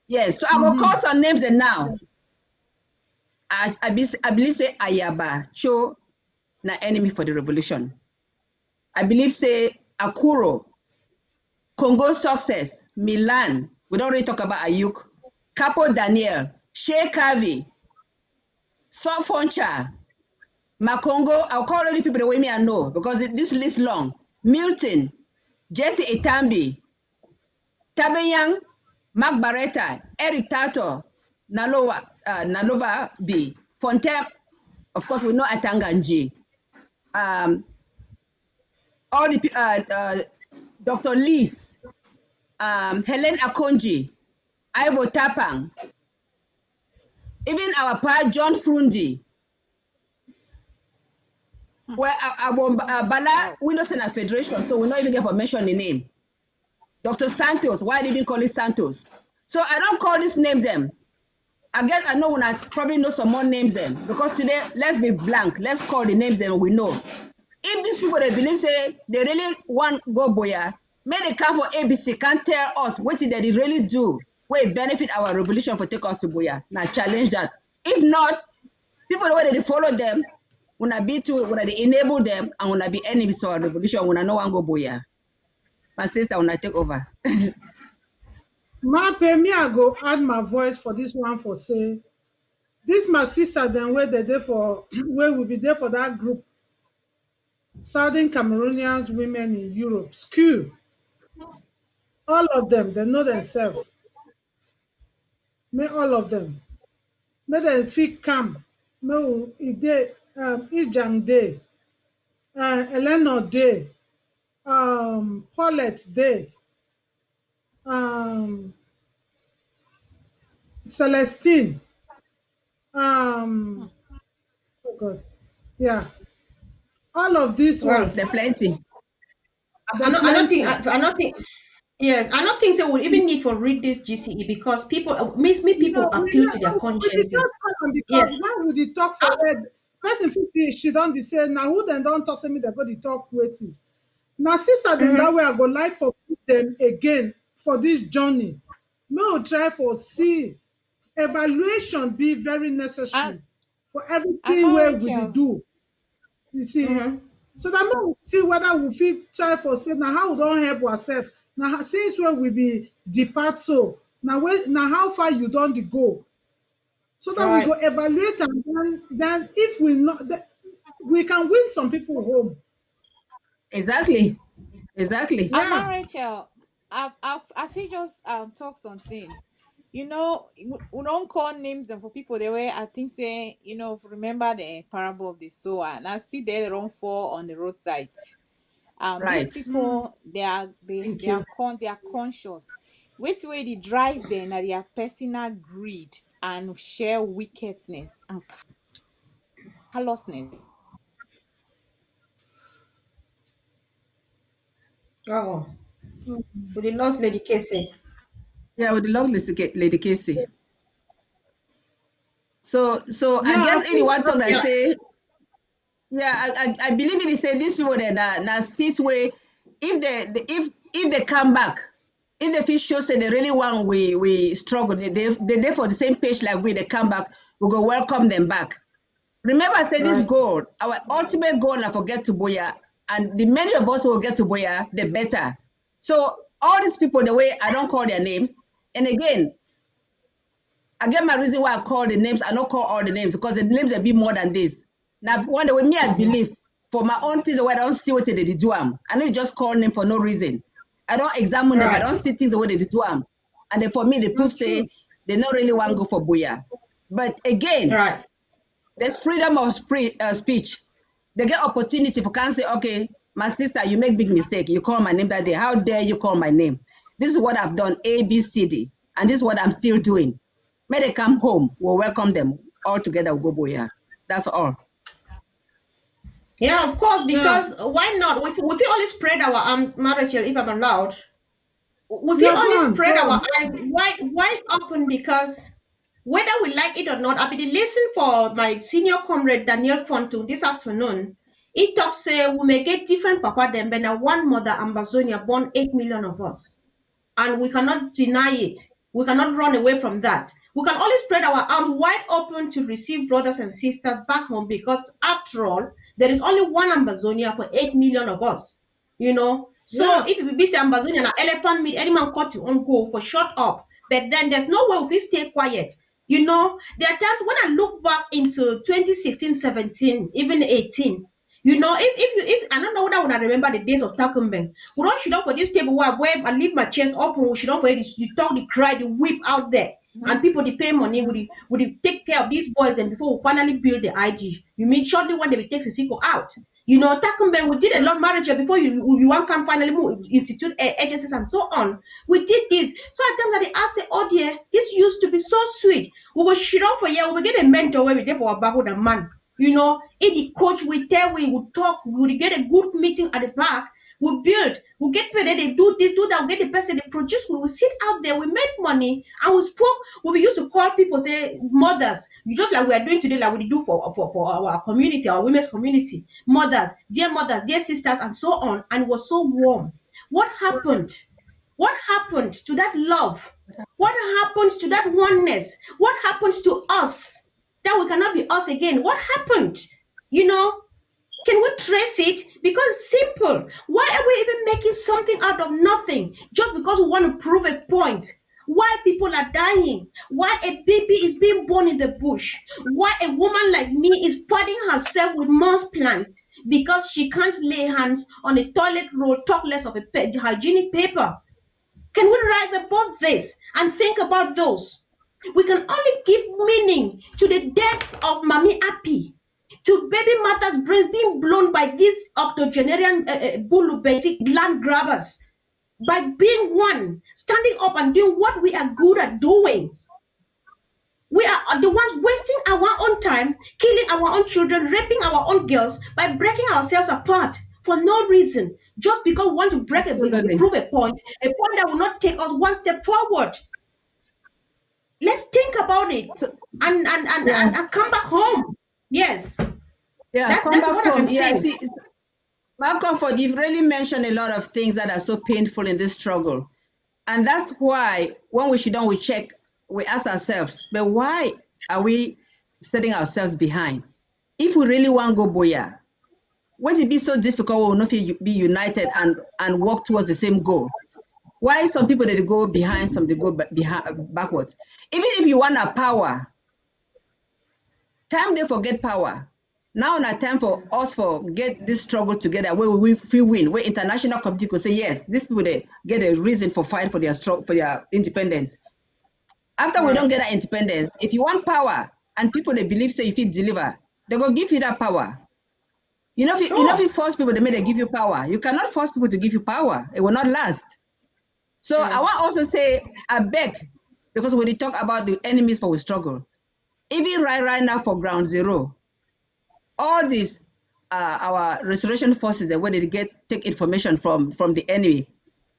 Yes, so I will call some names and now. I believe say Ayaba Cho na enemy for the revolution. I believe say Akuro, Congo Success, Milan. We don't really talk about Ayuk. Capo Daniel, Shea Kavi, Sofoncha, Makongo. I'll call all the people the way me I know because this list long. Milton, Jesse Etambi, Tabenyang, Mark Barretta, Eric Tato, Nalova B, Fontep, of course we know Atanganji. All the Dr. Lees, Helen Akonji, Ivo Tapang, even our pa John Frundi, where Bala Windows in a federation, so we not even get for mention the name. Dr. Santos, why did we call it Santos? So I don't call these names them. I guess I know when I probably know some more names them because today let's be blank. Let's call the names them we know. If these people they believe say they really want go boya, may they come for ABC can't tell us what did they really do. Will benefit our revolution for take us to boya. Now challenge that. If not, people the way they follow them, when I they enable them and when I be enemies of our revolution, when I no one go boya. My sister, when I take over. Me, I go add my voice for this one for say, this my sister then where they there for where will be there for that group. Southern Cameroonian women in Europe, SKU. All of them, they know themselves. May all of them. May they feel calm. No, Ijang Day, Eleanor Day, Paulette Day, Celestine, oh God, yeah. All of these ones. They're plenty. I don't think. Yes, I don't think they will even need for read this GCE because people appeal to their consciences. Because why would they talk for that? Person 50, she don't say now who then don't talk to me they go to talk waiting. Now sister then that way I go like for them again for this journey. No try for see evaluation be very necessary for everything where we do. You see, so that we see whether we feel try for say now how we don't help ourselves. Now since when we be depart so now how far you don't go. So that we go evaluate and then if we not we can win some people home. Exactly. Yeah. Rachel, I feel just talk something. We don't call names them for people the way I think say, remember the parable of the sower. And I see they don't fall on the roadside. These Right. people, they are conscious. Which way they drive them are their personal greed and sheer wickedness and callousness. Oh, we lost Lady Casey. Yeah, with the long Lady Casey. So I Yeah, guess I think anyone talk that Yeah. say, yeah, I believe it say these people that sit way if they come back, if the fish show say they really want we struggle, they there for the same page like we, they come back, we go welcome them back. Remember, I said this Right. goal, our ultimate goal na forget to Boya, and the many of us who will get to Boya, the better. So all these people, the way I don't call their names, and again, I get my reason why I call the names. I don't call all the names because the names are a bit more than this. Now, one way me, I believe for my own things, the way I don't see what they do. I need just call them for no reason. I don't examine them. I Right. don't see things the way they do. And then for me, the proof that's true. say they don't really want to go for Booyah. But again, Right. there's freedom of speech. They get opportunity for can say, okay, my sister, you make big mistake. You call my name that day. How dare you call my name? This is what I've done, A, B, C, D. And this is what I'm still doing. May they come home, we'll welcome them. All together, we'll go Boya. That's all. Yeah, of course, because why not? We only spread our arms, Rachel, if I'm allowed. We Yeah, go only on, spread go our on. eyes wide open because whether we like it or not, I've been listening for my senior comrade Daniel Fontu this afternoon. He talks say we may get different papa them, but now one mother Ambazonia born 8 million of us. And we cannot deny it. We cannot run away from that. We can only spread our arms wide open to receive brothers and sisters back home because after all, there is only one Ambazonia for 8 million of us. You know, so Yeah. if we be Ambazonia and elephant meat, any man cut on go for shut up. But then there's no way if we stay quiet. You know, there are times when I look back into 2016, 17, even 18. You know, if I don't know that when I remember the days of Takumbeng, we don't sit down for this table where I leave my chest open, we sit down for it, you talk, the cry, the whip out there. And people they pay money, would take care of these boys then before we finally build the IG. You mean shortly when they will take Sisiko out. You know, Takumbeng, we did a lot of marriage before you one can finally move, institute agencies and so on. We did this. So at times that they ask, say, oh dear, this used to be so sweet. We will sit down for a year, we will get a mentor where we there for our back with a man. You know, if the coach will tell, we would talk, we would get a good meeting at the back, we'll build, we'll get paid, they do this, do that, we'll get the person they produce, we will sit out there, we make money, and we spoke, we used to call people, say, mothers, just like we are doing today, like we do for our community, our women's community, mothers, dear sisters, and so on, and it was so warm. What happened? What happened to that love? What happened to that oneness? What happened to us? That we cannot be us again. What happened? You know, can we trace it? Because it's simple. Why are we even making something out of nothing just because we want to prove a point? Why people are dying? Why a baby is being born in the bush? Why a woman like me is padding herself with moss plants because she can't lay hands on a toilet roll, talk less of a hygienic paper? Can we rise above this and think about those? We can only give meaning to the death of Mami Api, to baby mothers' brains being blown by these octogenarian bulubetic land grabbers, by being one, standing up and doing what we are good at doing. We are the ones wasting our own time, killing our own children, raping our own girls by breaking ourselves apart for no reason, just because we want to prove a point that will not take us one step forward. Let's think about it and come back home. Yes. Yeah, come back home. Yeah, see, Comfort, you've really mentioned a lot of things that are so painful in this struggle. And that's why when we sit down, we check, we ask ourselves, but why are we setting ourselves behind? If we really want to go Boya, would it be so difficult we will not be united and work towards the same goal? Why some people they go behind, some they go backwards? Even if you want a power, time they forget power. Now it's time for us for get this struggle together where we win, where international community could say yes, these people they get a reason for fight for their independence. After we don't get that independence, if you want power and people they believe say if you deliver, they go give you that power. If you force people, they give you power. You cannot force people to give you power. It will not last. So I want also say, I beg, because when you talk about the enemies for we struggle, even right now for ground zero, all these our restoration forces, the way they take information from the enemy.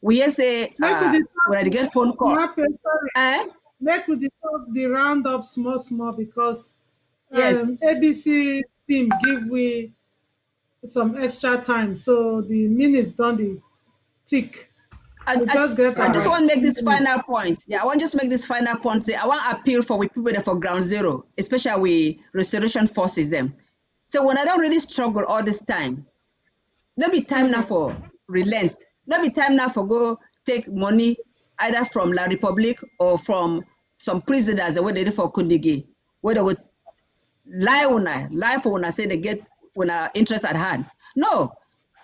We say when they get phone call. Make we talk the roundup small because yes, ABC team give we some extra time, so the minutes don't tick. I just want to make this final point. Yeah, I want to just make this final point. Say, I want to appeal for we people there for ground zero, especially we restoration forces them. So when I don't really struggle all this time, there'll be time now for relent. There'll be time now for go take money either from La Republic or from some prisoners that were there for Kundigi, where they would lie for when I say they get when our interest at hand. No,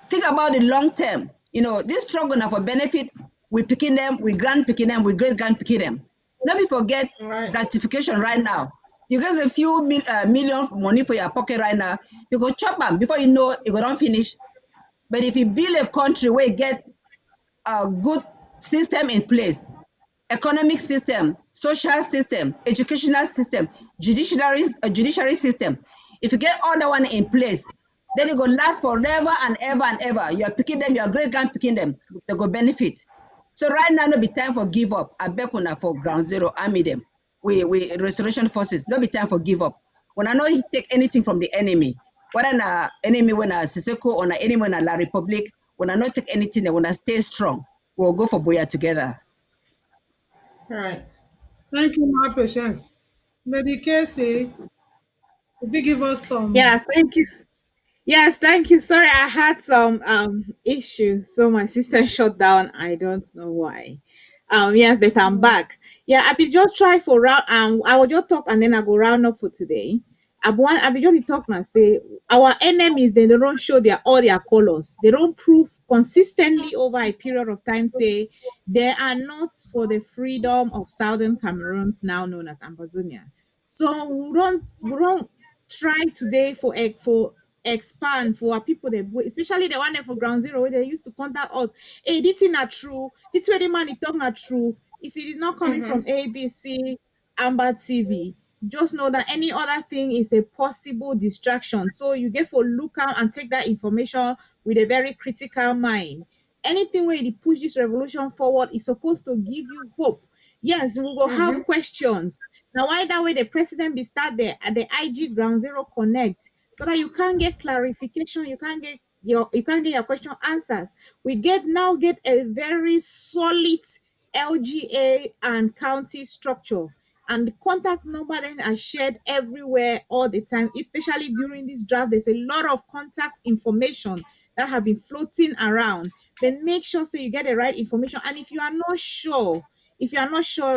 think about the long term. This struggle now for benefit, we picking them, we grand picking them, we great grand picking them. Let me forget gratification right now. You get a few million money for your pocket right now. You go chop them before you know it don't finish. But if you build a country where you get a good system in place, economic system, social system, educational system, judiciary system, if you get all that one in place, then it will last forever and ever and ever. You are picking them, your great grand picking them, they go benefit. So right now, no be time for give up. I beg una for ground zero, army them. We restoration forces, no be time for give up. When I know he take anything from the enemy, whether na enemy when I Siseko or na enemy when I La Republic, when I not take anything, when I stay strong, we'll go for Buea together. All right. Thank you, my patience. Lady Casey, if you give us some. Yeah, thank you. Yes, thank you. Sorry, I had some issues, so my system shut down. I don't know why. Yes, but I'm back. Yeah, I be just try for round. I will just talk and then I go round up for today. I be just talk and say our enemies they don't show all their colors. They don't prove consistently over a period of time. Say they are not for the freedom of Southern Cameroons, now known as Ambazonia. So we don't try today for expand for our people that especially the one there for ground zero where they used to contact us. Hey, this is not true. This way the man is talking not true. If it is not coming from ABC, Amber TV, just know that any other thing is a possible distraction. So you get for look out and take that information with a very critical mind. Anything where you push this revolution forward is supposed to give you hope. Yes, we will have questions. Now, why that way the president be start there at the IG Ground Zero Connect so that you can get clarification, you can get your question answers. We now get a very solid LGA and county structure. And the contact number then are shared everywhere all the time, especially during this draft. There's a lot of contact information that have been floating around. Then make sure so you get the right information. And if you are not sure,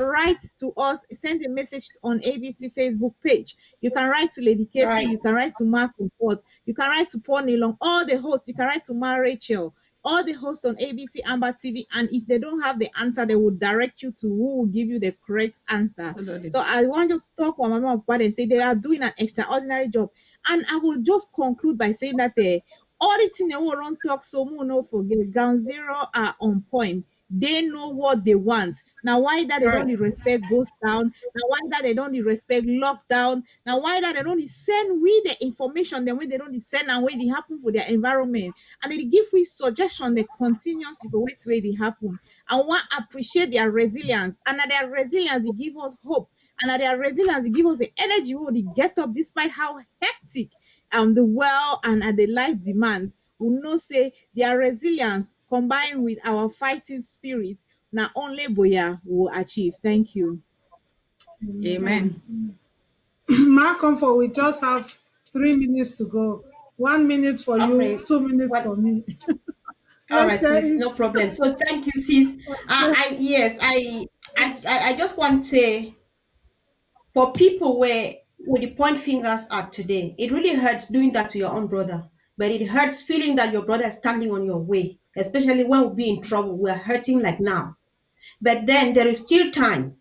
write to us, send a message on ABC Facebook page. You can write to Lady Casey, you can write to Mark Report, you can write to Paul Nilong, all the hosts, you can write to Ma Rachel, all the hosts on ABC Amber TV, and if they don't have the answer, they will direct you to who will give you the correct answer. Absolutely. So I want to talk with Mama Papa and say they are doing an extraordinary job. And I will just conclude by saying that all the things they won't talk so no forget ground zero are on point. They know what they want. Now, why that they don't respect ghost town? Now, why that they don't respect lockdown? Now, why that they don't send we the information, then when they don't send and when they happen for their environment, and they give we suggestion they continuously for where they happen. And want appreciate their resilience, and at their resilience, they give us hope, and at their resilience, they give us the energy we get up despite how hectic the world and at the life demand. We know say their resilience combined with our fighting spirit, not only Buea will achieve. Thank you. Amen. Mark Comfort, we just have 3 minutes to go. 1 minute for you, 2 minutes for me. All right, sis, no problem. So thank you, sis. I just want to say, for people where the point fingers at today, it really hurts doing that to your own brother. But it hurts feeling that your brother is standing on your way, especially when we be in trouble. We are hurting like now. But then there is still time.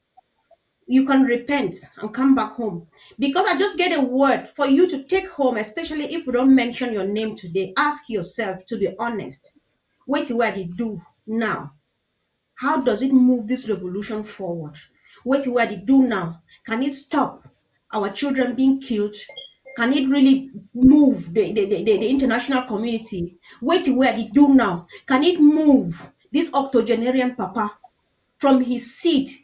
you can repent and come back home. Because I just get a word for you to take home, especially if we don't mention your name today. Ask yourself to be honest. Wait till what they do now. How does it move this revolution forward? Wait till what they do now. Can it stop our children being killed? Can it really move the international community? Wait till where they do now. Can it move this octogenarian papa from his seat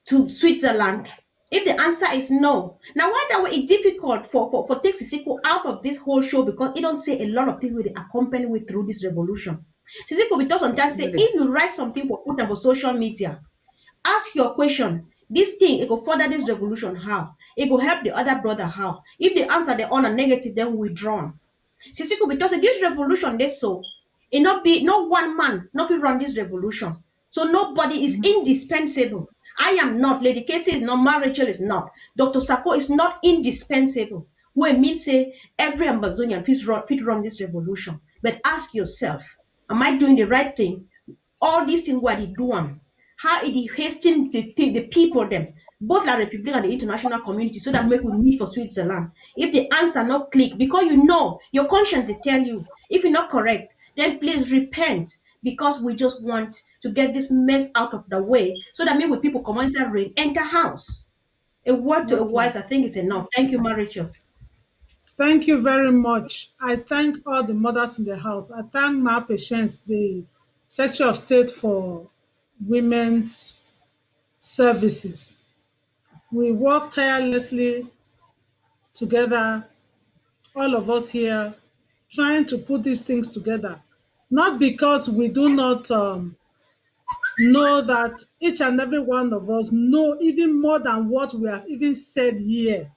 to Switzerland? If the answer is no, now why that way it's difficult for take Sisiko out of this whole show, because it don't say a lot of things will accompany with through this revolution. Sisiko will just sometimes say, if you write something for put on for social media, ask your question. This thing, it will further this revolution how? It will help the other brother how? If the answer they on a negative, then withdrawn. Sisiko, because this revolution they so it not be no one man not will run this revolution. So nobody is indispensable. I am not. Lady Casey is not. Ma Rachel is not. Dr. Sako is not indispensable. Who means say every Amazonian fit run this revolution. But ask yourself, am I doing the right thing? All these things what they doing, how it is hasting the people them, both the Republic and the international community, so that make we meet for Switzerland. If the answer not click, because you know your conscience will tell you, if you're not correct, then please repent, because we just want to get this mess out of the way, so that maybe people come and rain, enter house. A word to a wise, I think is enough. Thank you, Maricho. Thank you very much. I thank all the mothers in the house. I thank my patients, the Secretary of State for Women's Services. We work tirelessly together, all of us here, trying to put these things together. Not because we do not know that each and every one of us know even more than what we have even said here.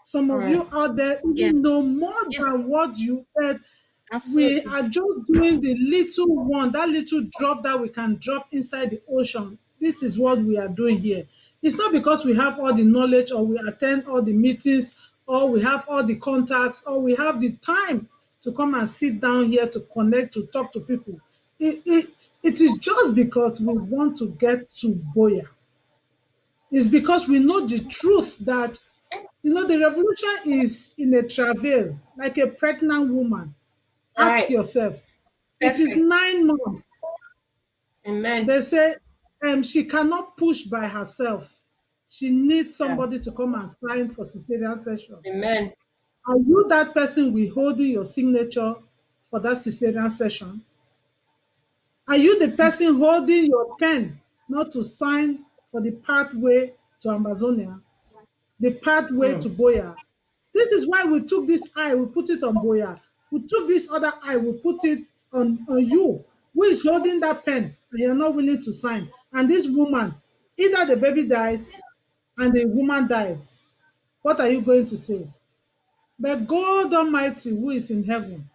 Some of you out there even know more than what you heard. Absolutely. We are just doing the little one, that little drop that we can drop inside the ocean. This is what we are doing here. It's not because we have all the knowledge, or we attend all the meetings, or we have all the contacts, or we have the time to come and sit down here to connect, to talk to people. It is just because we want to get to Boya. It's because we know the truth that, the revolution is in a travail, like a pregnant woman. Ask yourself. It is 9 months. Amen. They say she cannot push by herself. She needs somebody to come and sign for cesarean section. Amen. Are you that person withholding your signature for that cesarean session? Are you the person holding your pen not to sign for the pathway to Amazonia, the pathway to Boya? This is why we took this eye, we put it on Boya. We took this other eye, we put it on you, who is holding that pen and you're not willing to sign. And this woman, either the baby dies and the woman dies. What are you going to say? But God Almighty, who is in heaven,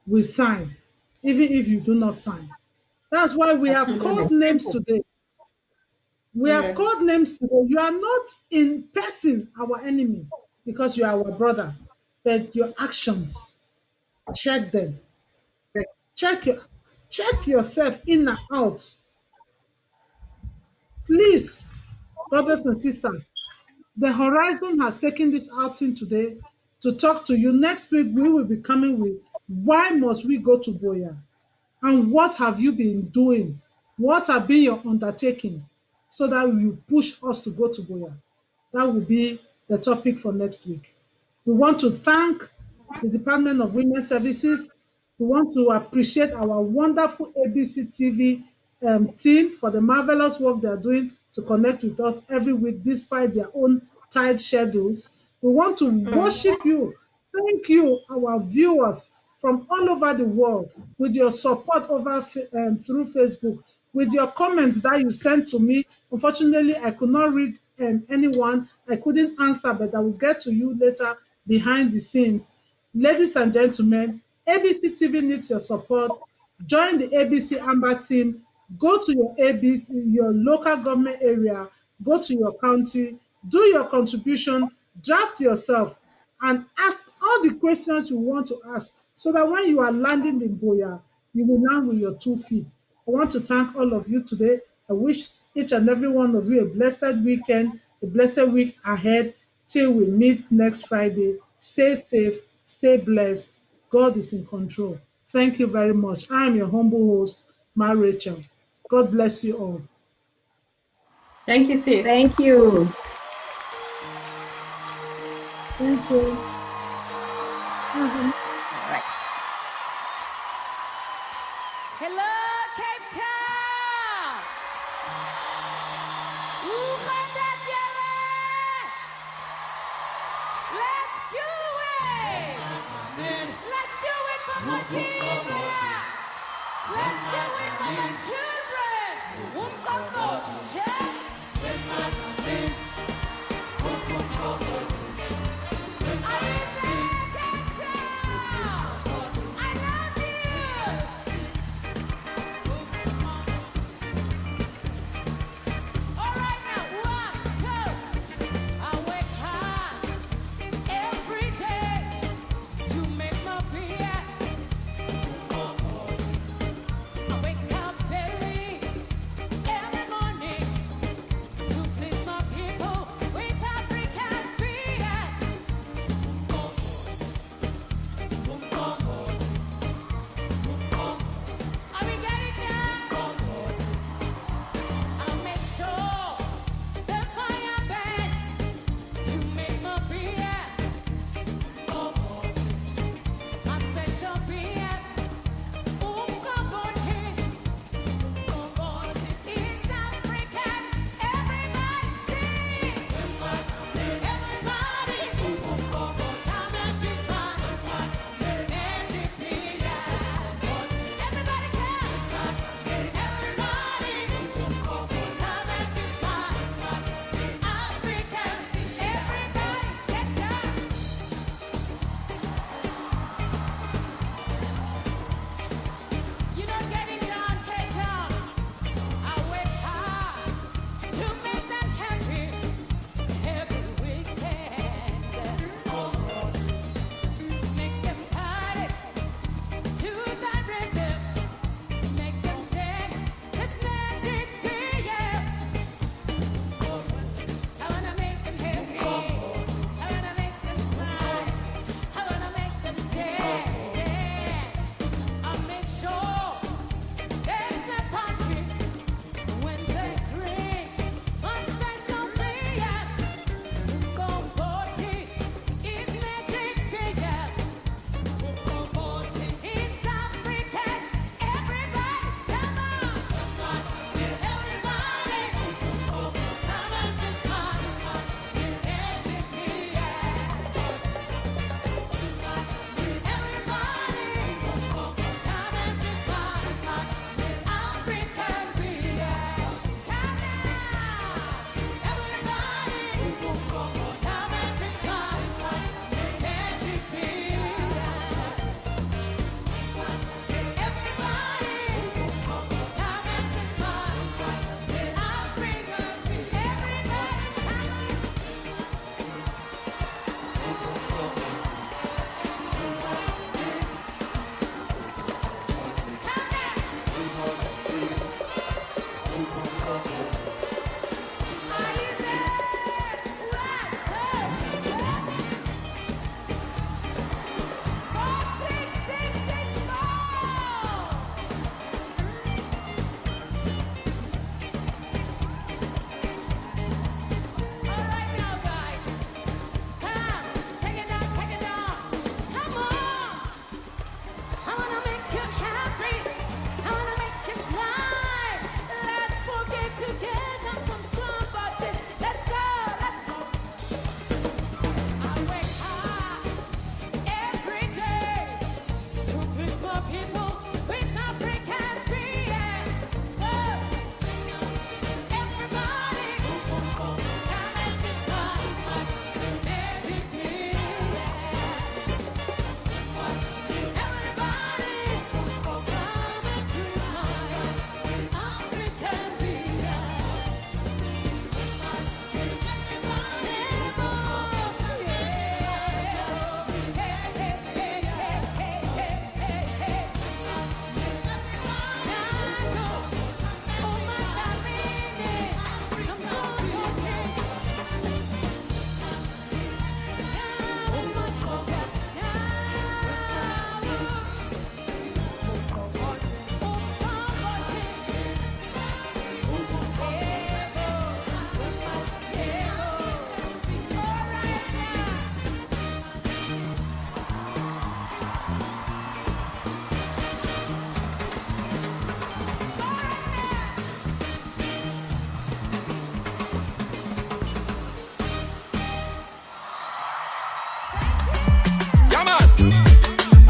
will sign, even if you do not sign. That's why we have called names today. We have called names today. You are not in person our enemy, because you are our brother, but your actions, check them. Check yourself in and out. Please, brothers and sisters, the Horizon has taken this outing today to talk to you. Next week, we will be coming with why must we go to Boya? And what have you been doing? What have been your undertaking so that you push us to go to Boya? That will be the topic for next week. We want to thank the Department of Women's Services. We want to appreciate our wonderful ABC TV team for the marvelous work they are doing to connect with us every week despite their own tight schedules. We want to worship you. Thank you, our viewers from all over the world, with your support through Facebook, with your comments that you sent to me. Unfortunately, I could not read anyone. I couldn't answer, but I will get to you later behind the scenes. Ladies and gentlemen, ABC TV needs your support. Join the ABC Amber team. Go to your ABC, your local government area. Go to your county. Do your contribution. Draft yourself and ask all the questions you want to ask, so that when you are landing in Boya, you will land with your 2 feet. I want to thank all of you today. I wish each and every one of you a blessed weekend, a blessed week ahead. Till we meet next Friday. Stay safe, stay blessed. God is in control. Thank you very much. I am your humble host, Ma Rachel. God bless you all. Thank you, sis. Thank you. Thank you. Hello, Cape Town. Let's do it. Let's do it for Virginia. Let's do it for the children. Are you there, Cape Town?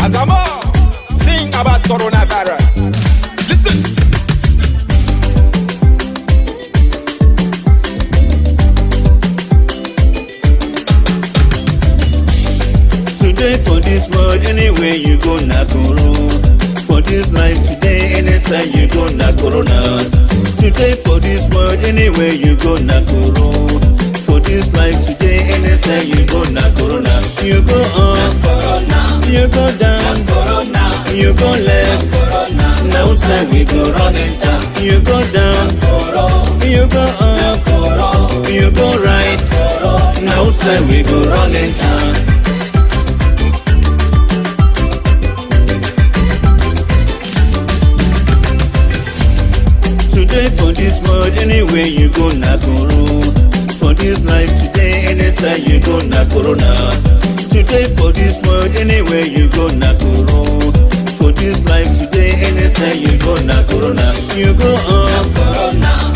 Azamo, sing about coronavirus. Listen. Today for this world, anywhere you go, na corona. For this life today, anytime you go, na corona. Today for this world, anywhere you go, na corona. For this life today, anytime you go, na corona. You go up, you go down, you go left, now side we go running down. You go down, you go up, you go right, now side we go running down. Today for this world, anywhere you go, na corona. For this life today, anytime you go, na corona. Today for this world, anywhere you go, na corona. For this life today, anytime you go, na corona. You go up,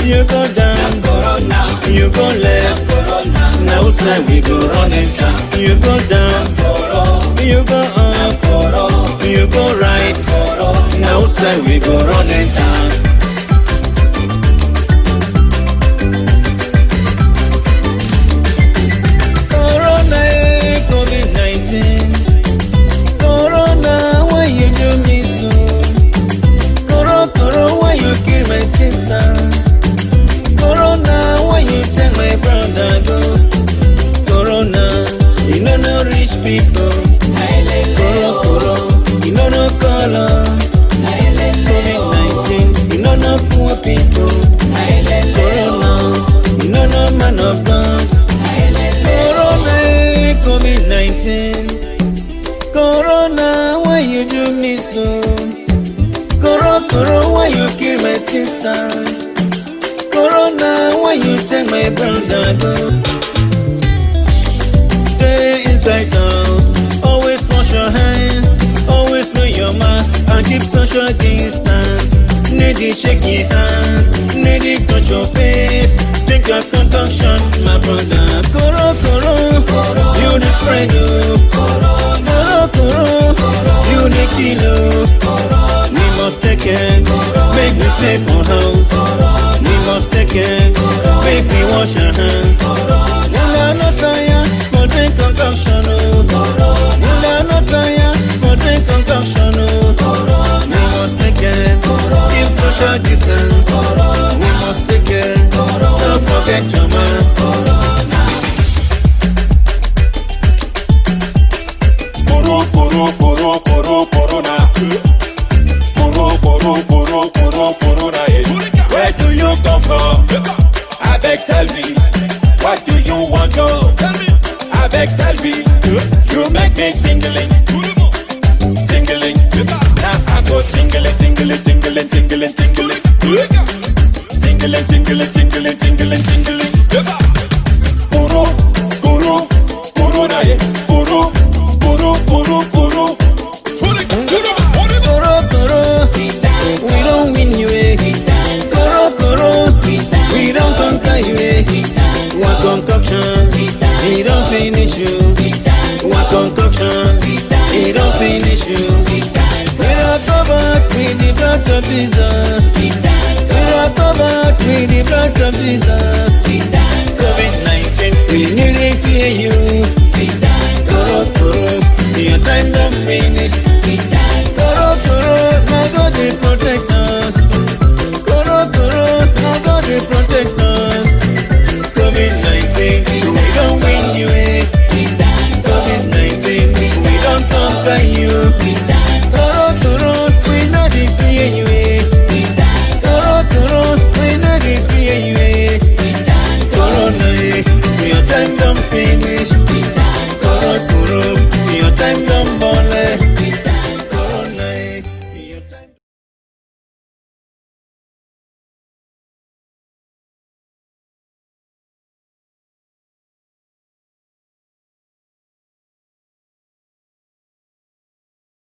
you go down, you go left, now side we go running down. You go down, you go up, you go right, now side we go running down. People, you know no color. COVID-19, you know no poor people. Corona, you know no man of God. Corona, COVID-19. Corona, why you do me so? Corona, why you kill my sister? Corona, why you take my brother go? Stay inside house, always wash your hands, always wear your mask and keep social distance. Needy shake your hands, needy touch your face. Drink a concoction, my brother. Koro, you the spread up. Koro, you the kilo. We must take care, make we stay for house. We must take care, make we wash our hands. We are not tired for drink concoction. We are not tired for drink concoction. We must take care, keep social distance. We must take care, don't forget your mask. Corona. Corona. Where do you come from? I beg, tell me. What do you want to? I beg, tell me. You make me tingling. Now I go tingling. We don't win you, Koro, we don't conquer you, One concoction, he don't finish you. One concoction, he don't finish you. We are covered with the blood of Jesus. We are covered with the blood of Jesus.